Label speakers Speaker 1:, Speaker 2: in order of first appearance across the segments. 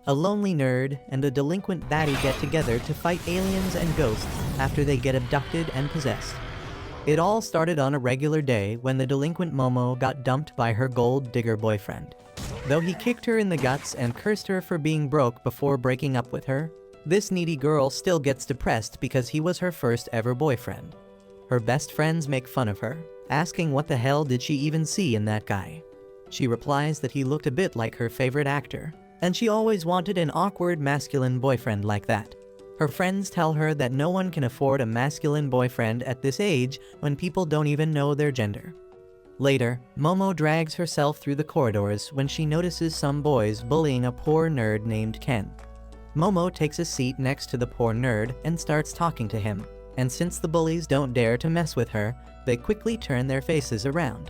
Speaker 1: A lonely nerd and a delinquent baddie get together to fight aliens and ghosts after they get abducted and possessed. It all started on a regular day when the delinquent Momo got dumped by her gold digger boyfriend. Though he kicked her in the guts and cursed her for being broke before breaking up with her, this needy girl still gets depressed because he was her first ever boyfriend. Her best friends make fun of her, asking what the hell did she even see in that guy. She replies that he looked a bit like her favorite actor, and she always wanted an awkward masculine boyfriend like that. Her friends tell her that no one can afford a masculine boyfriend at this age when people don't even know their gender. Later, Momo drags herself through the corridors when she notices some boys bullying a poor nerd named Ken. Momo takes a seat next to the poor nerd and starts talking to him, and since the bullies don't dare to mess with her, they quickly turn their faces around.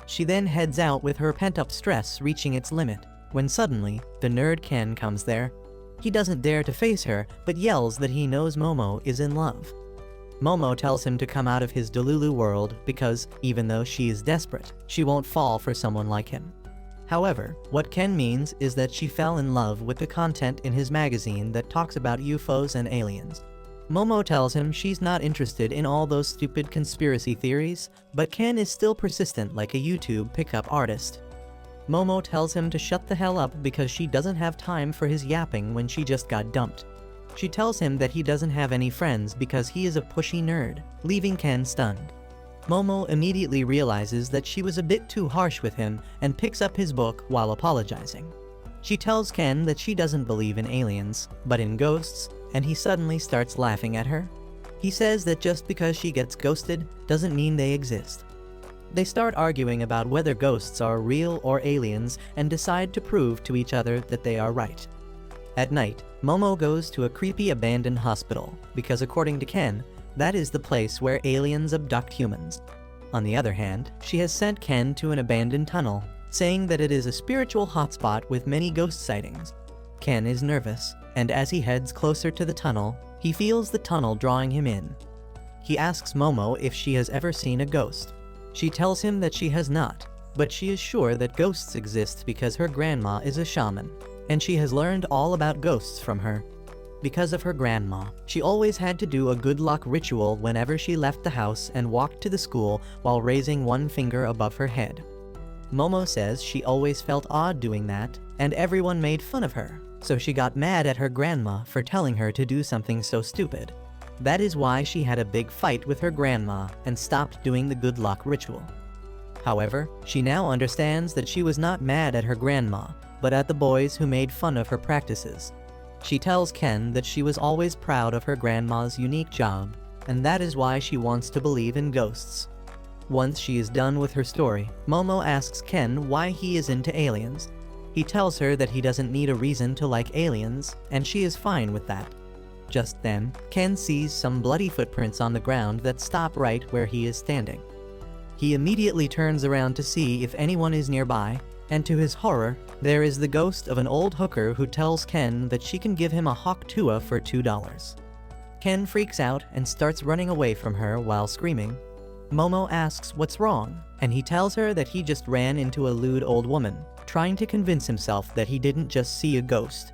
Speaker 1: She then heads out with her pent-up stress reaching its limit, when suddenly, the nerd Ken comes there. He doesn't dare to face her, but yells that he knows Momo is in love. Momo tells him to come out of his Delulu world because, even though she is desperate, she won't fall for someone like him. However, what Ken means is that she fell in love with the content in his magazine that talks about UFOs and aliens. Momo tells him she's not interested in all those stupid conspiracy theories, but Ken is still persistent like a YouTube pickup artist. Momo tells him to shut the hell up because she doesn't have time for his yapping when she just got dumped. She tells him that he doesn't have any friends because he is a pushy nerd, leaving Ken stunned. Momo immediately realizes that she was a bit too harsh with him and picks up his book while apologizing. She tells Ken that she doesn't believe in aliens, but in ghosts, and he suddenly starts laughing at her. He says that just because she gets ghosted doesn't mean they exist. They start arguing about whether ghosts are real or aliens and decide to prove to each other that they are right. At night, Momo goes to a creepy abandoned hospital because according to Ken, that is the place where aliens abduct humans. On the other hand, she has sent Ken to an abandoned tunnel, saying that it is a spiritual hotspot with many ghost sightings. Ken is nervous, and as he heads closer to the tunnel, he feels the tunnel drawing him in. He asks Momo if she has ever seen a ghost. She tells him that she has not, but she is sure that ghosts exist because her grandma is a shaman, and she has learned all about ghosts from her. Because of her grandma, she always had to do a good luck ritual whenever she left the house and walked to the school while raising one finger above her head. Momo says she always felt odd doing that, and everyone made fun of her, so she got mad at her grandma for telling her to do something so stupid. That is why she had a big fight with her grandma and stopped doing the good luck ritual. However, she now understands that she was not mad at her grandma, but at the boys who made fun of her practices. She tells Ken that she was always proud of her grandma's unique job, and that is why she wants to believe in ghosts. Once she is done with her story, Momo asks Ken why he is into aliens. He tells her that he doesn't need a reason to like aliens, and she is fine with that. Just then, Ken sees some bloody footprints on the ground that stop right where he is standing. He immediately turns around to see if anyone is nearby, and to his horror, there is the ghost of an old hooker who tells Ken that she can give him a hawk tuah for $2. Ken freaks out and starts running away from her while screaming. Momo asks what's wrong, and he tells her that he just ran into a lewd old woman, trying to convince himself that he didn't just see a ghost.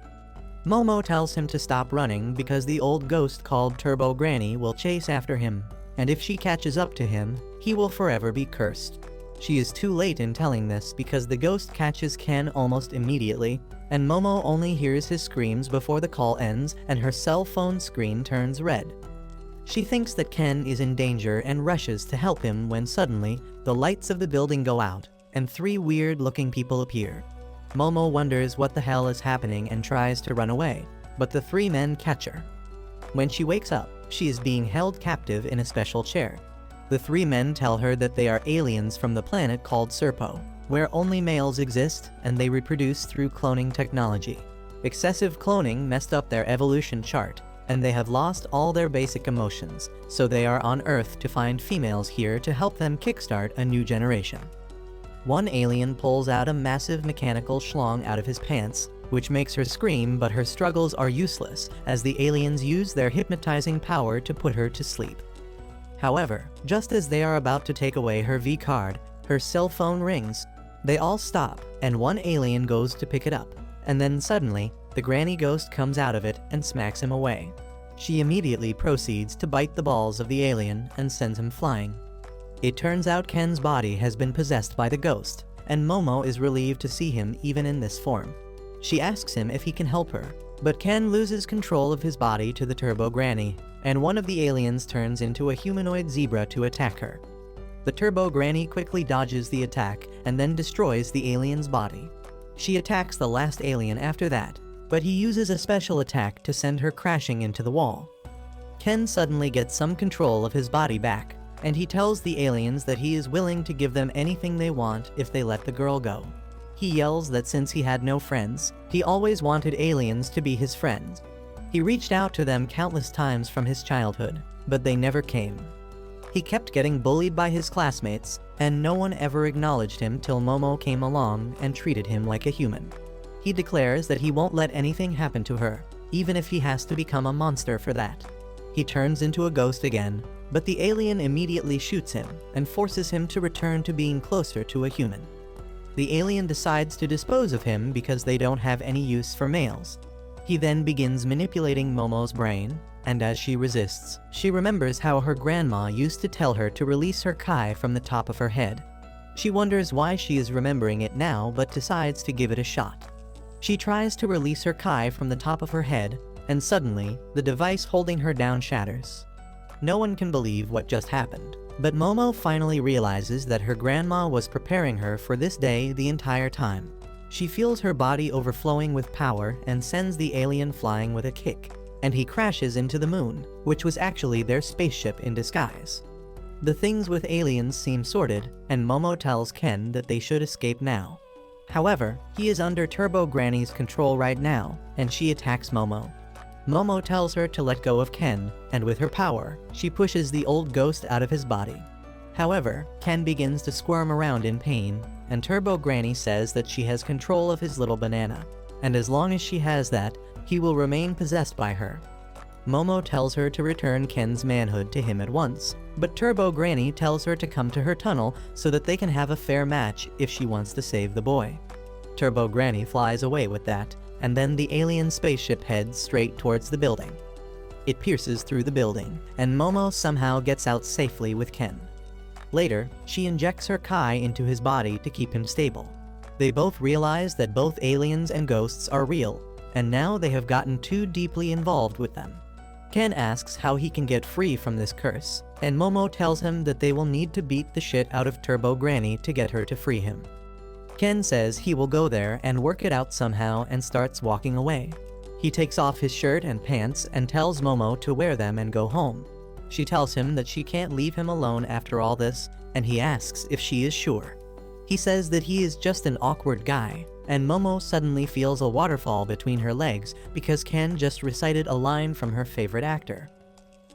Speaker 1: Momo tells him to stop running because the old ghost called Turbo Granny will chase after him, and if she catches up to him, he will forever be cursed. She is too late in telling this because the ghost catches Ken almost immediately, and Momo only hears his screams before the call ends and her cell phone screen turns red. She thinks that Ken is in danger and rushes to help him when suddenly, the lights of the building go out, and 3 weird-looking people appear. Momo wonders what the hell is happening and tries to run away, but the 3 men catch her. When she wakes up, she is being held captive in a special chair. The 3 men tell her that they are aliens from the planet called Serpo, where only males exist and they reproduce through cloning technology. Excessive cloning messed up their evolution chart, and they have lost all their basic emotions, so they are on Earth to find females here to help them kickstart a new generation. One alien pulls out a massive mechanical schlong out of his pants, which makes her scream, but her struggles are useless as the aliens use their hypnotizing power to put her to sleep. However, just as they are about to take away her V-card, her cell phone rings. They all stop, and one alien goes to pick it up, and then suddenly, The granny ghost comes out of it and smacks him away. She immediately proceeds to bite the balls of the alien and sends him flying. It turns out Ken's body has been possessed by the ghost, and Momo is relieved to see him even in this form. She asks him if he can help her, but Ken loses control of his body to the Turbo Granny, and one of the aliens turns into a humanoid zebra to attack her. The Turbo Granny quickly dodges the attack and then destroys the alien's body. She attacks the last alien after that, but he uses a special attack to send her crashing into the wall. Ken suddenly gets some control of his body back, and he tells the aliens that he is willing to give them anything they want if they let the girl go. He yells that since he had no friends, he always wanted aliens to be his friends. He reached out to them countless times from his childhood, but they never came. He kept getting bullied by his classmates, and no one ever acknowledged him till Momo came along and treated him like a human. He declares that he won't let anything happen to her, even if he has to become a monster for that. He turns into a ghost again, but the alien immediately shoots him and forces him to return to being closer to a human. The alien decides to dispose of him because they don't have any use for males. He then begins manipulating Momo's brain, and as she resists, she remembers how her grandma used to tell her to release her kai from the top of her head. She wonders why she is remembering it now but decides to give it a shot. She tries to release her kai from the top of her head, and suddenly, the device holding her down shatters. No one can believe what just happened, but Momo finally realizes that her grandma was preparing her for this day the entire time. She feels her body overflowing with power and sends the alien flying with a kick, and he crashes into the moon, which was actually their spaceship in disguise. The things with aliens seem sorted, and Momo tells Ken that they should escape now. However, he is under Turbo Granny's control right now, and she attacks Momo. Momo tells her to let go of Ken, and with her power, she pushes the old ghost out of his body. However, Ken begins to squirm around in pain, and Turbo Granny says that she has control of his little banana, and as long as she has that, he will remain possessed by her. Momo tells her to return Ken's manhood to him at once, but Turbo Granny tells her to come to her tunnel so that they can have a fair match if she wants to save the boy. Turbo Granny flies away with that, and then the alien spaceship heads straight towards the building. It pierces through the building, and Momo somehow gets out safely with Ken. Later, she injects her kai into his body to keep him stable. They both realize that both aliens and ghosts are real, and now they have gotten too deeply involved with them. Ken asks how he can get free from this curse, and Momo tells him that they will need to beat the shit out of Turbo Granny to get her to free him. Ken says he will go there and work it out somehow and starts walking away. He takes off his shirt and pants and tells Momo to wear them and go home. She tells him that she can't leave him alone after all this, and he asks if she is sure. He says that he is just an awkward guy, and Momo suddenly feels a waterfall between her legs because Ken just recited a line from her favorite actor.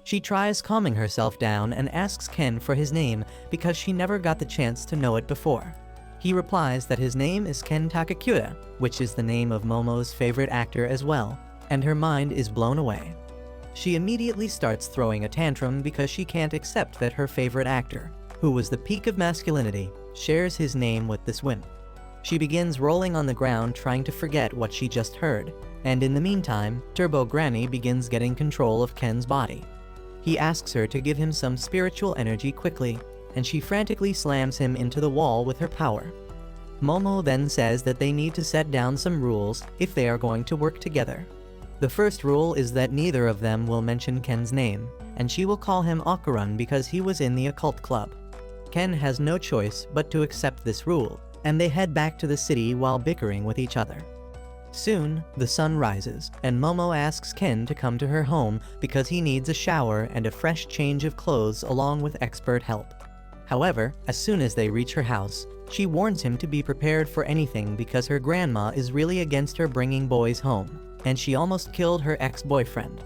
Speaker 1: She tries calming herself down and asks Ken for his name because she never got the chance to know it before. He replies that his name is Ken Takakura, which is the name of Momo's favorite actor as well, and her mind is blown away. She immediately starts throwing a tantrum because she can't accept that her favorite actor, who was the peak of masculinity, shares his name with this wimp. She begins rolling on the ground trying to forget what she just heard, and in the meantime, Turbo Granny begins getting control of Ken's body. He asks her to give him some spiritual energy quickly, and she frantically slams him into the wall with her power. Momo then says that they need to set down some rules if they are going to work together. The first rule is that neither of them will mention Ken's name, and she will call him Okarun because he was in the occult club. Ken has no choice but to accept this rule, and they head back to the city while bickering with each other. Soon, the sun rises, and Momo asks Ken to come to her home because he needs a shower and a fresh change of clothes along with expert help. However, as soon as they reach her house, she warns him to be prepared for anything because her grandma is really against her bringing boys home, and she almost killed her ex-boyfriend.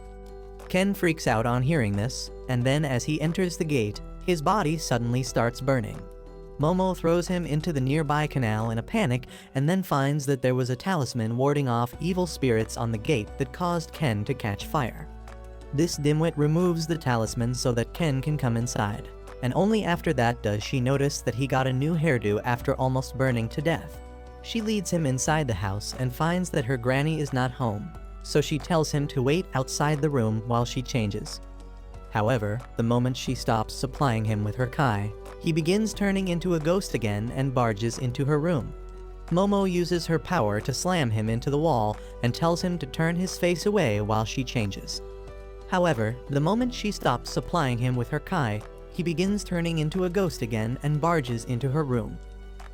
Speaker 1: Ken freaks out on hearing this, and then as he enters the gate, his body suddenly starts burning. Momo throws him into the nearby canal in a panic and then finds that there was a talisman warding off evil spirits on the gate that caused Ken to catch fire. This dimwit removes the talisman so that Ken can come inside, and only after that does she notice that he got a new hairdo after almost burning to death. She leads him inside the house and finds that her granny is not home, so she tells him to wait outside the room while she changes. However, the moment she stops supplying him with her kai, he begins turning into a ghost again and barges into her room. Momo uses her power to slam him into the wall and tells him to turn his face away while she changes. However, the moment she stops supplying him with her kai, he begins turning into a ghost again and barges into her room.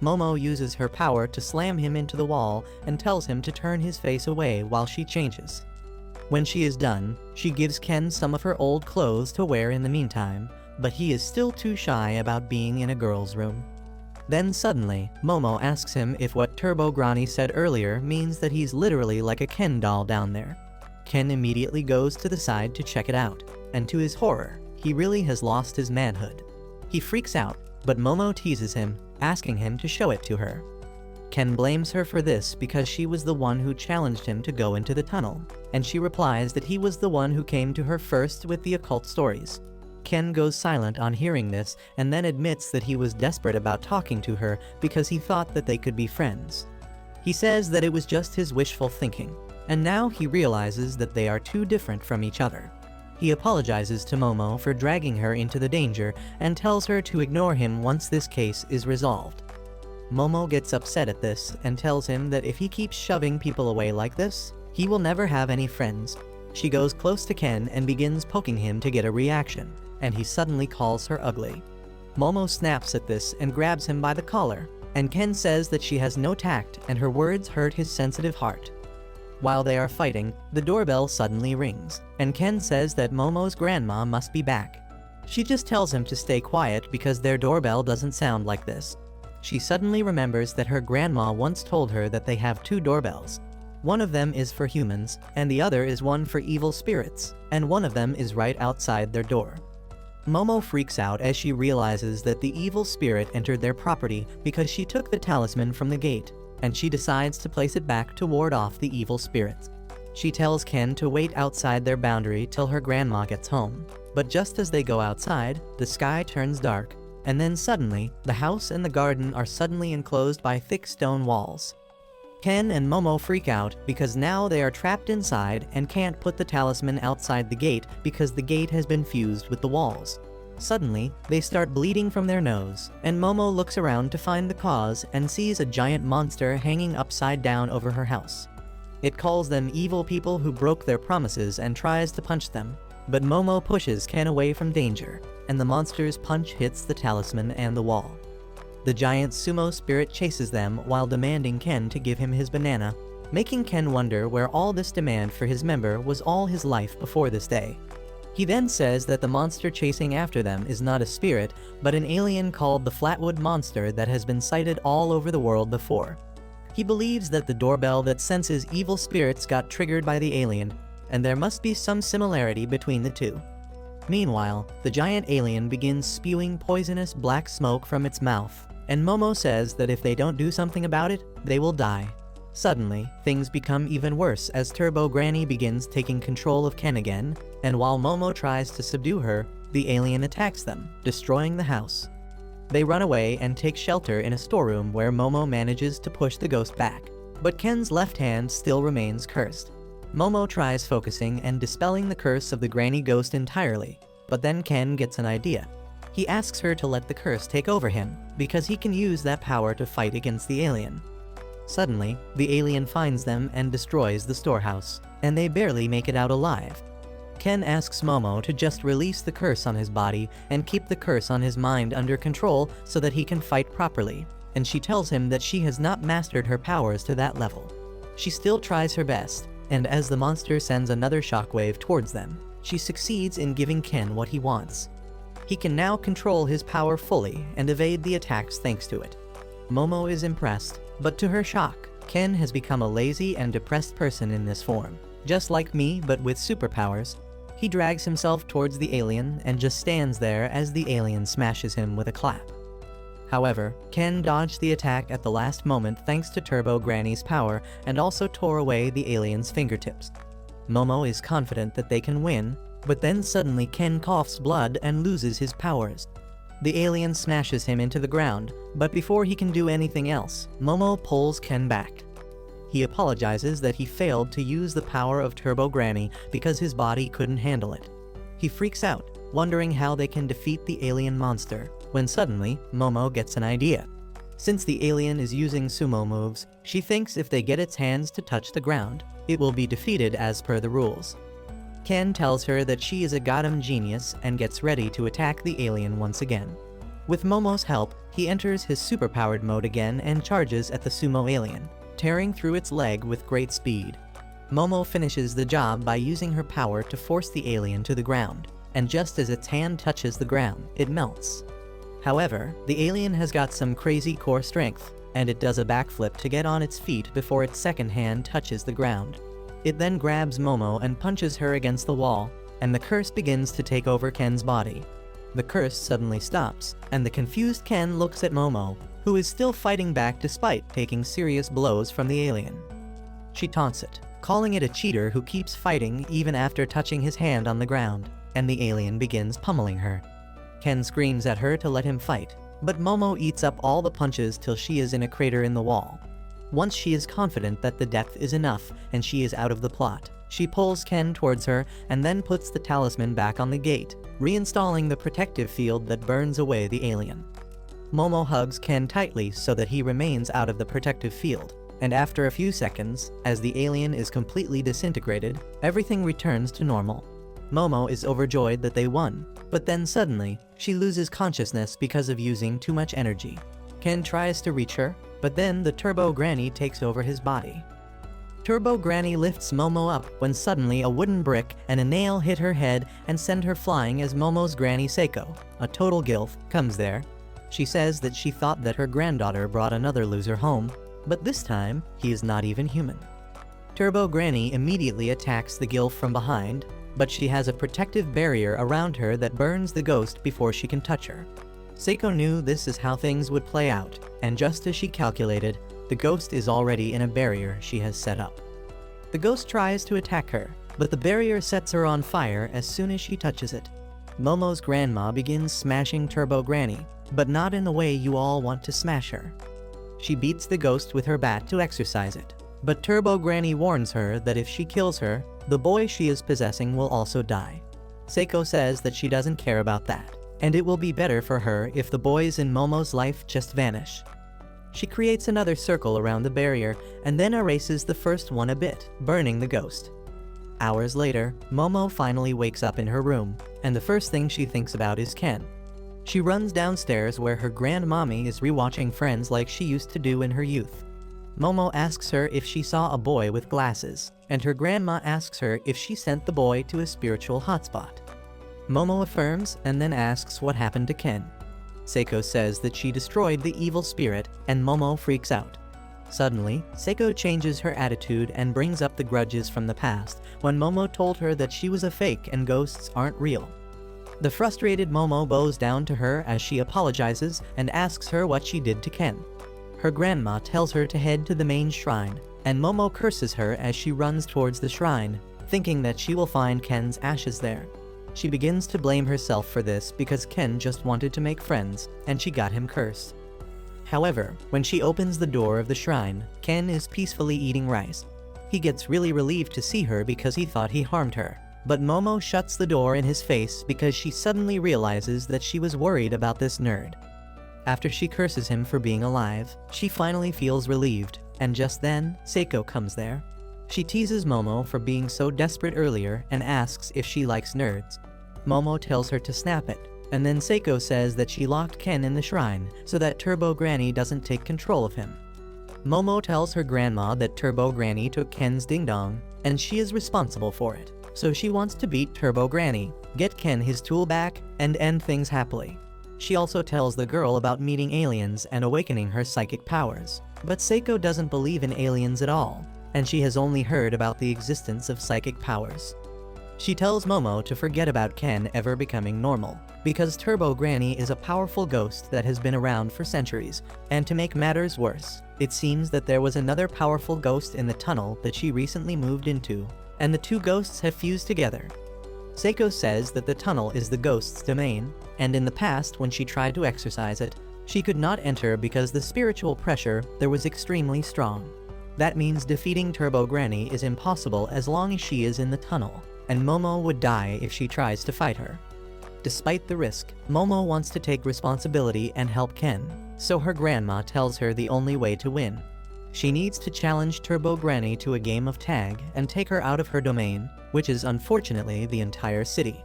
Speaker 1: Momo uses her power to slam him into the wall and tells him to turn his face away while she changes. When she is done, she gives Ken some of her old clothes to wear in the meantime, but he is still too shy about being in a girl's room. Then suddenly, Momo asks him if what Turbo Granny said earlier means that he's literally like a Ken doll down there. Ken immediately goes to the side to check it out, and to his horror, he really has lost his manhood. He freaks out, but Momo teases him, asking him to show it to her. Ken blames her for this because she was the one who challenged him to go into the tunnel, and she replies that he was the one who came to her first with the occult stories. Ken goes silent on hearing this and then admits that he was desperate about talking to her because he thought that they could be friends. He says that it was just his wishful thinking, and now he realizes that they are too different from each other. He apologizes to Momo for dragging her into the danger and tells her to ignore him once this case is resolved. Momo gets upset at this and tells him that if he keeps shoving people away like this, he will never have any friends. She goes close to Ken and begins poking him to get a reaction, and he suddenly calls her ugly. Momo snaps at this and grabs him by the collar, and Ken says that she has no tact and her words hurt his sensitive heart. While they are fighting, the doorbell suddenly rings, and Ken says that Momo's grandma must be back. She just tells him to stay quiet because their doorbell doesn't sound like this. She suddenly remembers that her grandma once told her that they have two doorbells. One of them is for humans, and the other is one for evil spirits, and one of them is right outside their door. Momo freaks out as she realizes that the evil spirit entered their property because she took the talisman from the gate, and she decides to place it back to ward off the evil spirits. She tells Ken to wait outside their boundary till her grandma gets home, but just as they go outside, the sky turns dark, and then suddenly, the house and the garden are suddenly enclosed by thick stone walls. Ken and Momo freak out because now they are trapped inside and can't put the talisman outside the gate because the gate has been fused with the walls. Suddenly, they start bleeding from their nose, and Momo looks around to find the cause and sees a giant monster hanging upside down over her house. It calls them evil people who broke their promises and tries to punch them, but Momo pushes Ken away from danger, and the monster's punch hits the talisman and the wall. The giant sumo spirit chases them while demanding Ken to give him his banana, making Ken wonder where all this demand for his member was all his life before this day. He then says that the monster chasing after them is not a spirit, but an alien called the Flatwood Monster that has been sighted all over the world before. He believes that the doorbell that senses evil spirits got triggered by the alien, and there must be some similarity between the two. Meanwhile, the giant alien begins spewing poisonous black smoke from its mouth, and Momo says that if they don't do something about it, they will die. Suddenly, things become even worse as Turbo Granny begins taking control of Ken again, and while Momo tries to subdue her, the alien attacks them, destroying the house. They run away and take shelter in a storeroom where Momo manages to push the ghost back, but Ken's left hand still remains cursed. Momo tries focusing and dispelling the curse of the granny ghost entirely, but then Ken gets an idea. He asks her to let the curse take over him, because he can use that power to fight against the alien. Suddenly, the alien finds them and destroys the storehouse, and they barely make it out alive. Ken asks Momo to just release the curse on his body and keep the curse on his mind under control so that he can fight properly, and she tells him that she has not mastered her powers to that level. She still tries her best, and as the monster sends another shockwave towards them, she succeeds in giving Ken what he wants. He can now control his power fully and evade the attacks thanks to it. Momo is impressed, but to her shock, Ken has become a lazy and depressed person in this form. Just like me, but with superpowers. He drags himself towards the alien and just stands there as the alien smashes him with a clap. However, Ken dodged the attack at the last moment thanks to Turbo Granny's power and also tore away the alien's fingertips. Momo is confident that they can win, but then suddenly Ken coughs blood and loses his powers. The alien smashes him into the ground, but before he can do anything else, Momo pulls Ken back. He apologizes that he failed to use the power of Turbo Granny because his body couldn't handle it. He freaks out, wondering how they can defeat the alien monster, when suddenly, Momo gets an idea. Since the alien is using sumo moves, she thinks if they get its hands to touch the ground, it will be defeated as per the rules. Ken tells her that she is a goddamn genius and gets ready to attack the alien once again. With Momo's help, he enters his superpowered mode again and charges at the sumo alien, tearing through its leg with great speed. Momo finishes the job by using her power to force the alien to the ground, and just as its hand touches the ground, it melts. However, the alien has got some crazy core strength, and it does a backflip to get on its feet before its second hand touches the ground. It then grabs Momo and punches her against the wall, and the curse begins to take over Ken's body. The curse suddenly stops, and the confused Ken looks at Momo, who is still fighting back despite taking serious blows from the alien. She taunts it, calling it a cheater who keeps fighting even after touching his hand on the ground, and the alien begins pummeling her. Ken screams at her to let him fight, but Momo eats up all the punches till she is in a crater in the wall. Once she is confident that the depth is enough and she is out of the plot, she pulls Ken towards her and then puts the talisman back on the gate, reinstalling the protective field that burns away the alien. Momo hugs Ken tightly so that he remains out of the protective field, and after a few seconds, as the alien is completely disintegrated, everything returns to normal. Momo is overjoyed that they won, but then suddenly, she loses consciousness because of using too much energy. Ken tries to reach her, but then the Turbo Granny takes over his body. Turbo Granny lifts Momo up when suddenly a wooden brick and a nail hit her head and send her flying as Momo's granny Seiko, a total gilf, comes there. She says that she thought that her granddaughter brought another loser home, but this time, he is not even human. Turbo Granny immediately attacks the gilf from behind, but she has a protective barrier around her that burns the ghost before she can touch her. Seiko knew this is how things would play out, and just as she calculated, the ghost is already in a barrier she has set up. The ghost tries to attack her, but the barrier sets her on fire as soon as she touches it. Momo's grandma begins smashing Turbo Granny, but not in the way you all want to smash her. She beats the ghost with her bat to exorcise it, but Turbo Granny warns her that if she kills her, the boy she is possessing will also die. Seiko says that she doesn't care about that, and it will be better for her if the boys in Momo's life just vanish. She creates another circle around the barrier and then erases the first one a bit, burning the ghost. Hours later, Momo finally wakes up in her room, and the first thing she thinks about is Ken. She runs downstairs where her grandmommy is rewatching Friends like she used to do in her youth. Momo asks her if she saw a boy with glasses, and her grandma asks her if she sent the boy to a spiritual hotspot. Momo affirms and then asks what happened to Ken. Seiko says that she destroyed the evil spirit, and Momo freaks out. Suddenly, Seiko changes her attitude and brings up the grudges from the past when Momo told her that she was a fake and ghosts aren't real. The frustrated Momo bows down to her as she apologizes and asks her what she did to Ken. Her grandma tells her to head to the main shrine, and Momo curses her as she runs towards the shrine, thinking that she will find Ken's ashes there. She begins to blame herself for this because Ken just wanted to make friends, and she got him cursed. However, when she opens the door of the shrine, Ken is peacefully eating rice. He gets really relieved to see her because he thought he harmed her, but Momo shuts the door in his face because she suddenly realizes that she was worried about this nerd. After she curses him for being alive, she finally feels relieved, and just then, Seiko comes there. She teases Momo for being so desperate earlier and asks if she likes nerds. Momo tells her to snap it, and then Seiko says that she locked Ken in the shrine so that Turbo Granny doesn't take control of him. Momo tells her grandma that Turbo Granny took Ken's ding-dong, and she is responsible for it, so she wants to beat Turbo Granny, get Ken his tool back, and end things happily. She also tells the girl about meeting aliens and awakening her psychic powers, but Seiko doesn't believe in aliens at all, and she has only heard about the existence of psychic powers. She tells Momo to forget about Ken ever becoming normal, because Turbo Granny is a powerful ghost that has been around for centuries, and to make matters worse, it seems that there was another powerful ghost in the tunnel that she recently moved into, and the two ghosts have fused together. Seiko says that the tunnel is the ghost's domain, and in the past when she tried to exercise it, she could not enter because the spiritual pressure there was extremely strong. That means defeating Turbo Granny is impossible as long as she is in the tunnel, and Momo would die if she tries to fight her. Despite the risk, Momo wants to take responsibility and help Ken, so her grandma tells her the only way to win. She needs to challenge Turbo Granny to a game of tag and take her out of her domain, which is unfortunately the entire city.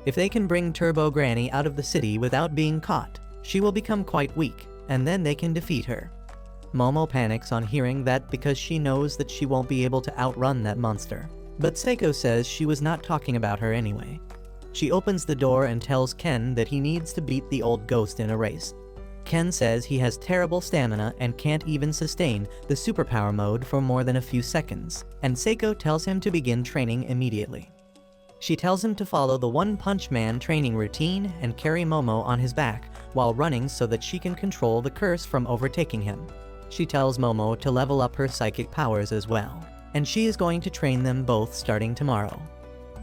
Speaker 1: If they can bring Turbo Granny out of the city without being caught, she will become quite weak, and then they can defeat her. Momo panics on hearing that because she knows that she won't be able to outrun that monster. But Seiko says she was not talking about her anyway. She opens the door and tells Ken that he needs to beat the old ghost in a race. Ken says he has terrible stamina and can't even sustain the superpower mode for more than a few seconds, and Seiko tells him to begin training immediately. She tells him to follow the One Punch Man training routine and carry Momo on his back while running so that she can control the curse from overtaking him. She tells Momo to level up her psychic powers as well, and she is going to train them both starting tomorrow.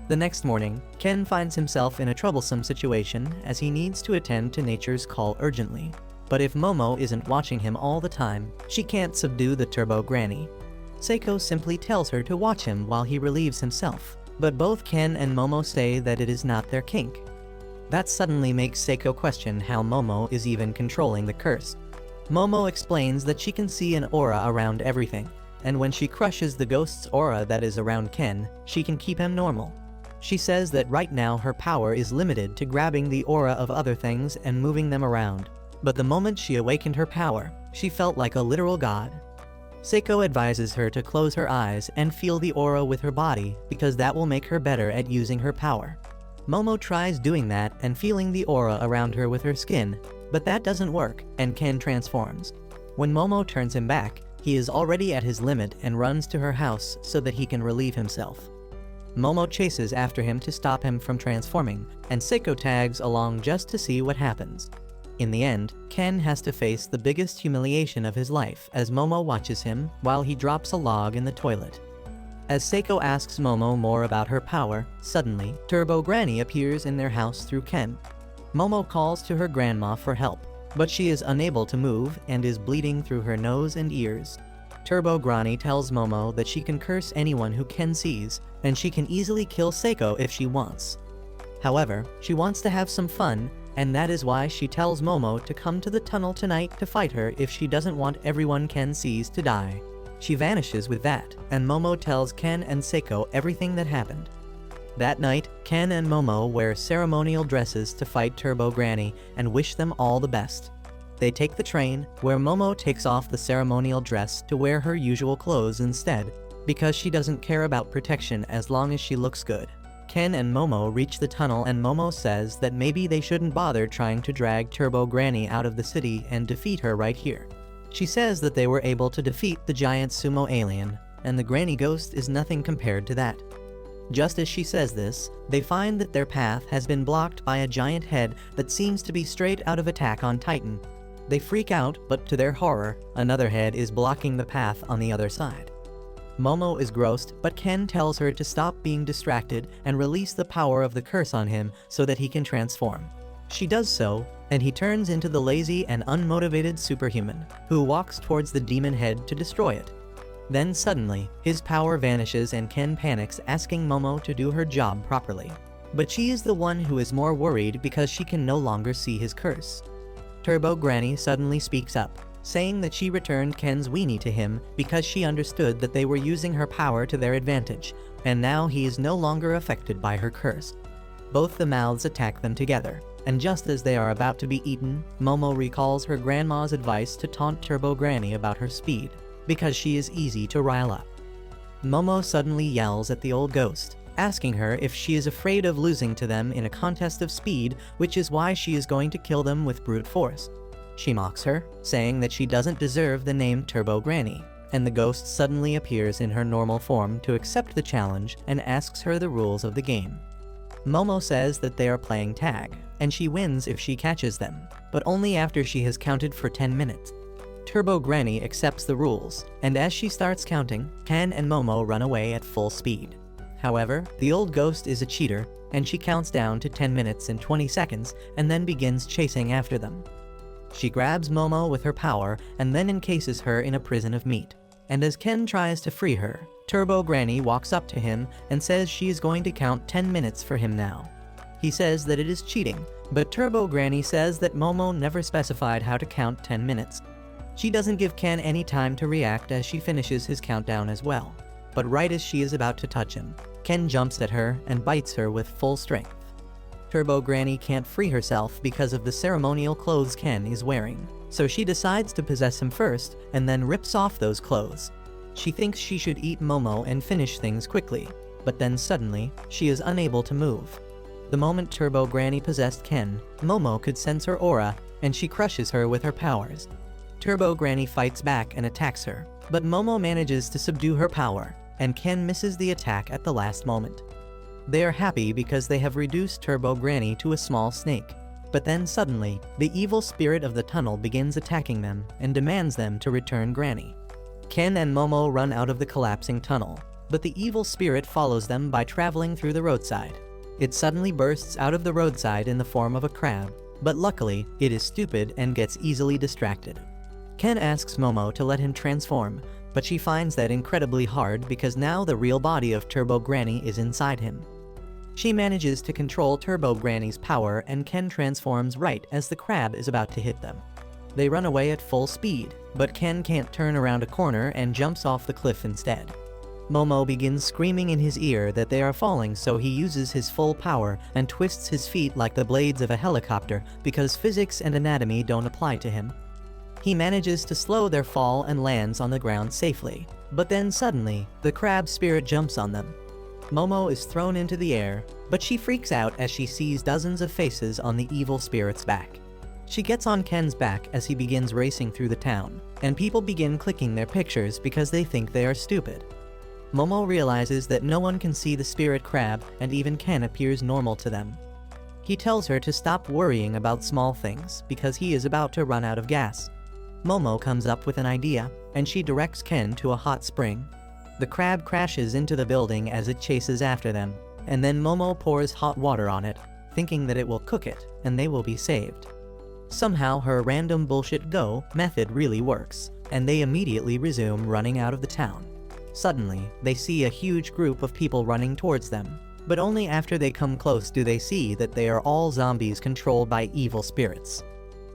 Speaker 1: The next morning, Ken finds himself in a troublesome situation as he needs to attend to nature's call urgently. But if Momo isn't watching him all the time, she can't subdue the Turbo Granny. Seiko simply tells her to watch him while he relieves himself, but both Ken and Momo say that it is not their kink. That suddenly makes Seiko question how Momo is even controlling the curse. Momo explains that she can see an aura around everything, and when she crushes the ghost's aura that is around Ken, she can keep him normal. She says that right now her power is limited to grabbing the aura of other things and moving them around, but the moment she awakened her power, she felt like a literal god. Seiko advises her to close her eyes and feel the aura with her body because that will make her better at using her power. Momo tries doing that and feeling the aura around her with her skin, but that doesn't work and Ken transforms. When Momo turns him back, he is already at his limit and runs to her house so that he can relieve himself. Momo chases after him to stop him from transforming, and Seiko tags along just to see what happens. In the end, Ken has to face the biggest humiliation of his life as Momo watches him while he drops a log in the toilet. As Seiko asks Momo more about her power, suddenly, Turbo Granny appears in their house through Ken. Momo calls to her grandma for help, but she is unable to move and is bleeding through her nose and ears. Turbo Granny tells Momo that she can curse anyone who Ken sees, and she can easily kill Seiko if she wants. However, she wants to have some fun, and that is why she tells Momo to come to the tunnel tonight to fight her if she doesn't want everyone Ken sees to die. She vanishes with that, and Momo tells Ken and Seiko everything that happened. That night, Ken and Momo wear ceremonial dresses to fight Turbo Granny and wish them all the best. They take the train, where Momo takes off the ceremonial dress to wear her usual clothes instead, because she doesn't care about protection as long as she looks good. Ken and Momo reach the tunnel and Momo says that maybe they shouldn't bother trying to drag Turbo Granny out of the city and defeat her right here. She says that they were able to defeat the giant sumo alien, and the Granny Ghost is nothing compared to that. Just as she says this, they find that their path has been blocked by a giant head that seems to be straight out of Attack on Titan. They freak out, but to their horror, another head is blocking the path on the other side. Momo is grossed, but Ken tells her to stop being distracted and release the power of the curse on him so that he can transform. She does so, and he turns into the lazy and unmotivated superhuman, who walks towards the demon head to destroy it. Then suddenly, his power vanishes and Ken panics, asking Momo to do her job properly. But she is the one who is more worried because she can no longer see his curse. Turbo Granny suddenly speaks up, saying that she returned Ken's weenie to him because she understood that they were using her power to their advantage, and now he is no longer affected by her curse. Both the mouths attack them together, and just as they are about to be eaten, Momo recalls her grandma's advice to taunt Turbo Granny about her speed, because she is easy to rile up. Momo suddenly yells at the old ghost, asking her if she is afraid of losing to them in a contest of speed, which is why she is going to kill them with brute force. She mocks her, saying that she doesn't deserve the name Turbo Granny, and the ghost suddenly appears in her normal form to accept the challenge and asks her the rules of the game. Momo says that they are playing tag, and she wins if she catches them, but only after she has counted for 10 minutes. Turbo Granny accepts the rules, and as she starts counting, Ken and Momo run away at full speed. However, the old ghost is a cheater, and she counts down to 10 minutes and 20 seconds and then begins chasing after them. She grabs Momo with her power and then encases her in a prison of meat. And as Ken tries to free her, Turbo Granny walks up to him and says she is going to count 10 minutes for him now. He says that it is cheating, but Turbo Granny says that Momo never specified how to count 10 minutes. She doesn't give Ken any time to react as she finishes his countdown as well. But right as she is about to touch him, Ken jumps at her and bites her with full strength. Turbo Granny can't free herself because of the ceremonial clothes Ken is wearing, so she decides to possess him first and then rips off those clothes. She thinks she should eat Momo and finish things quickly, but then suddenly, she is unable to move. The moment Turbo Granny possessed Ken, Momo could sense her aura, and she crushes her with her powers. Turbo Granny fights back and attacks her, but Momo manages to subdue her power, and Ken misses the attack at the last moment. They are happy because they have reduced Turbo Granny to a small snake. But then suddenly, the evil spirit of the tunnel begins attacking them and demands them to return Granny. Ken and Momo run out of the collapsing tunnel, but the evil spirit follows them by traveling through the roadside. It suddenly bursts out of the roadside in the form of a crab, but luckily, it is stupid and gets easily distracted. Ken asks Momo to let him transform, but she finds that incredibly hard because now the real body of Turbo Granny is inside him. She manages to control Turbo Granny's power and Ken transforms right as the crab is about to hit them. They run away at full speed, but Ken can't turn around a corner and jumps off the cliff instead. Momo begins screaming in his ear that they are falling, so he uses his full power and twists his feet like the blades of a helicopter because physics and anatomy don't apply to him. He manages to slow their fall and lands on the ground safely, but then suddenly, the crab spirit jumps on them. Momo is thrown into the air, but she freaks out as she sees dozens of faces on the evil spirit's back. She gets on Ken's back as he begins racing through the town, and people begin clicking their pictures because they think they are stupid. Momo realizes that no one can see the spirit crab, and even Ken appears normal to them. He tells her to stop worrying about small things because he is about to run out of gas. Momo comes up with an idea, and she directs Ken to a hot spring. The crab crashes into the building as it chases after them, and then Momo pours hot water on it, thinking that it will cook it, and they will be saved. Somehow her random bullshit go method really works, and they immediately resume running out of the town. Suddenly, they see a huge group of people running towards them, but only after they come close do they see that they are all zombies controlled by evil spirits.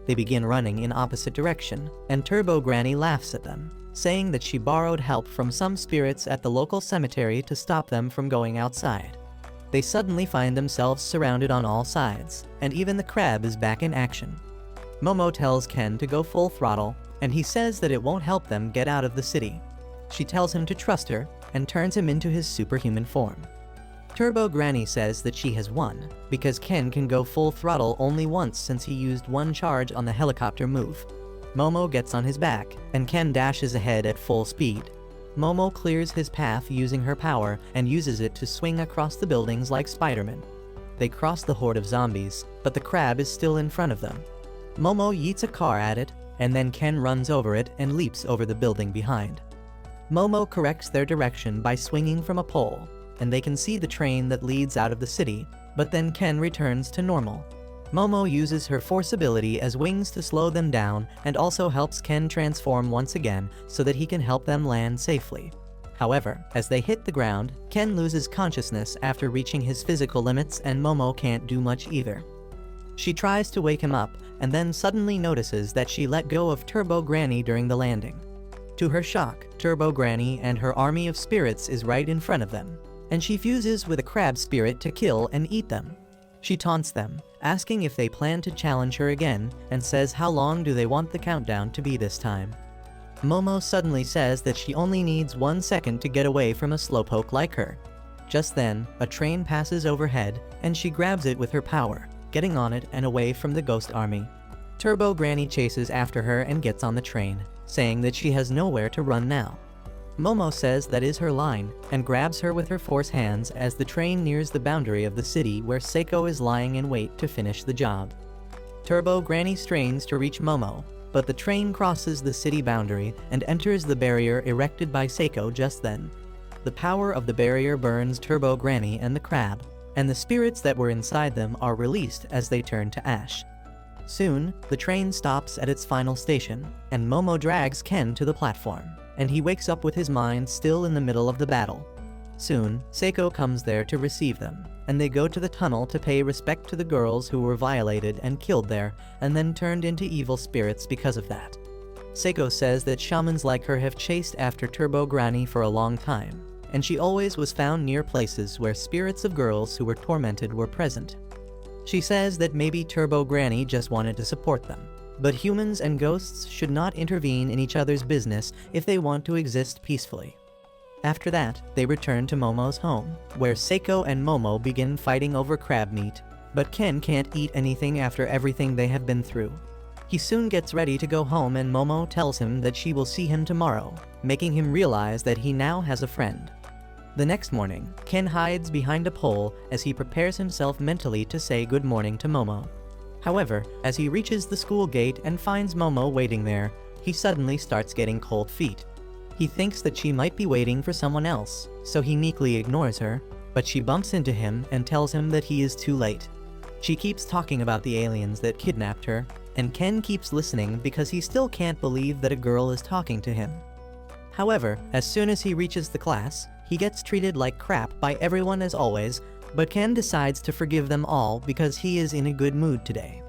Speaker 1: They begin running in opposite direction, and Turbo Granny laughs at them, saying that she borrowed help from some spirits at the local cemetery to stop them from going outside. They suddenly find themselves surrounded on all sides, and even the crab is back in action. Momo tells Ken to go full throttle, and he says that it won't help them get out of the city. She tells him to trust her, and turns him into his superhuman form. Turbo Granny says that she has won, because Ken can go full throttle only once since he used one charge on the helicopter move. Momo gets on his back, and Ken dashes ahead at full speed. Momo clears his path using her power and uses it to swing across the buildings like Spider-Man. They cross the horde of zombies, but the crab is still in front of them. Momo yeets a car at it, and then Ken runs over it and leaps over the building behind. Momo corrects their direction by swinging from a pole, and they can see the train that leads out of the city, but then Ken returns to normal. Momo uses her force ability as wings to slow them down and also helps Ken transform once again so that he can help them land safely. However, as they hit the ground, Ken loses consciousness after reaching his physical limits and Momo can't do much either. She tries to wake him up and then suddenly notices that she let go of Turbo Granny during the landing. To her shock, Turbo Granny and her army of spirits is right in front of them, and she fuses with a crab spirit to kill and eat them. She taunts them, asking if they plan to challenge her again, and says how long do they want the countdown to be this time. Momo suddenly says that she only needs 1 second to get away from a slowpoke like her. Just then, a train passes overhead, and she grabs it with her power, getting on it and away from the ghost army. Turbo Granny chases after her and gets on the train, saying that she has nowhere to run now. Momo says that is her line, and grabs her with her force hands as the train nears the boundary of the city where Seiko is lying in wait to finish the job. Turbo Granny strains to reach Momo, but the train crosses the city boundary and enters the barrier erected by Seiko just then. the power of the barrier burns Turbo Granny and the crab, and the spirits that were inside them are released as they turn to ash. Soon, the train stops at its final station, and Momo drags Ken to the platform, and he wakes up with his mind still in the middle of the battle. Soon, Seiko comes there to receive them, and they go to the tunnel to pay respect to the girls who were violated and killed there, and then turned into evil spirits because of that. Seiko says that shamans like her have chased after Turbo Granny for a long time, and she always was found near places where spirits of girls who were tormented were present. She says that maybe Turbo Granny just wanted to support them, but humans and ghosts should not intervene in each other's business if they want to exist peacefully. After that, they return to Momo's home, where Seiko and Momo begin fighting over crab meat, but Ken can't eat anything after everything they have been through. He soon gets ready to go home and Momo tells him that she will see him tomorrow, making him realize that he now has a friend. The next morning, Ken hides behind a pole as he prepares himself mentally to say good morning to Momo. However, as he reaches the school gate and finds Momo waiting there, he suddenly starts getting cold feet. He thinks that she might be waiting for someone else, so he meekly ignores her, but she bumps into him and tells him that he is too late. She keeps talking about the aliens that kidnapped her, and Ken keeps listening because he still can't believe that a girl is talking to him. However, as soon as he reaches the class, he gets treated like crap by everyone as always, but Ken decides to forgive them all because he is in a good mood today.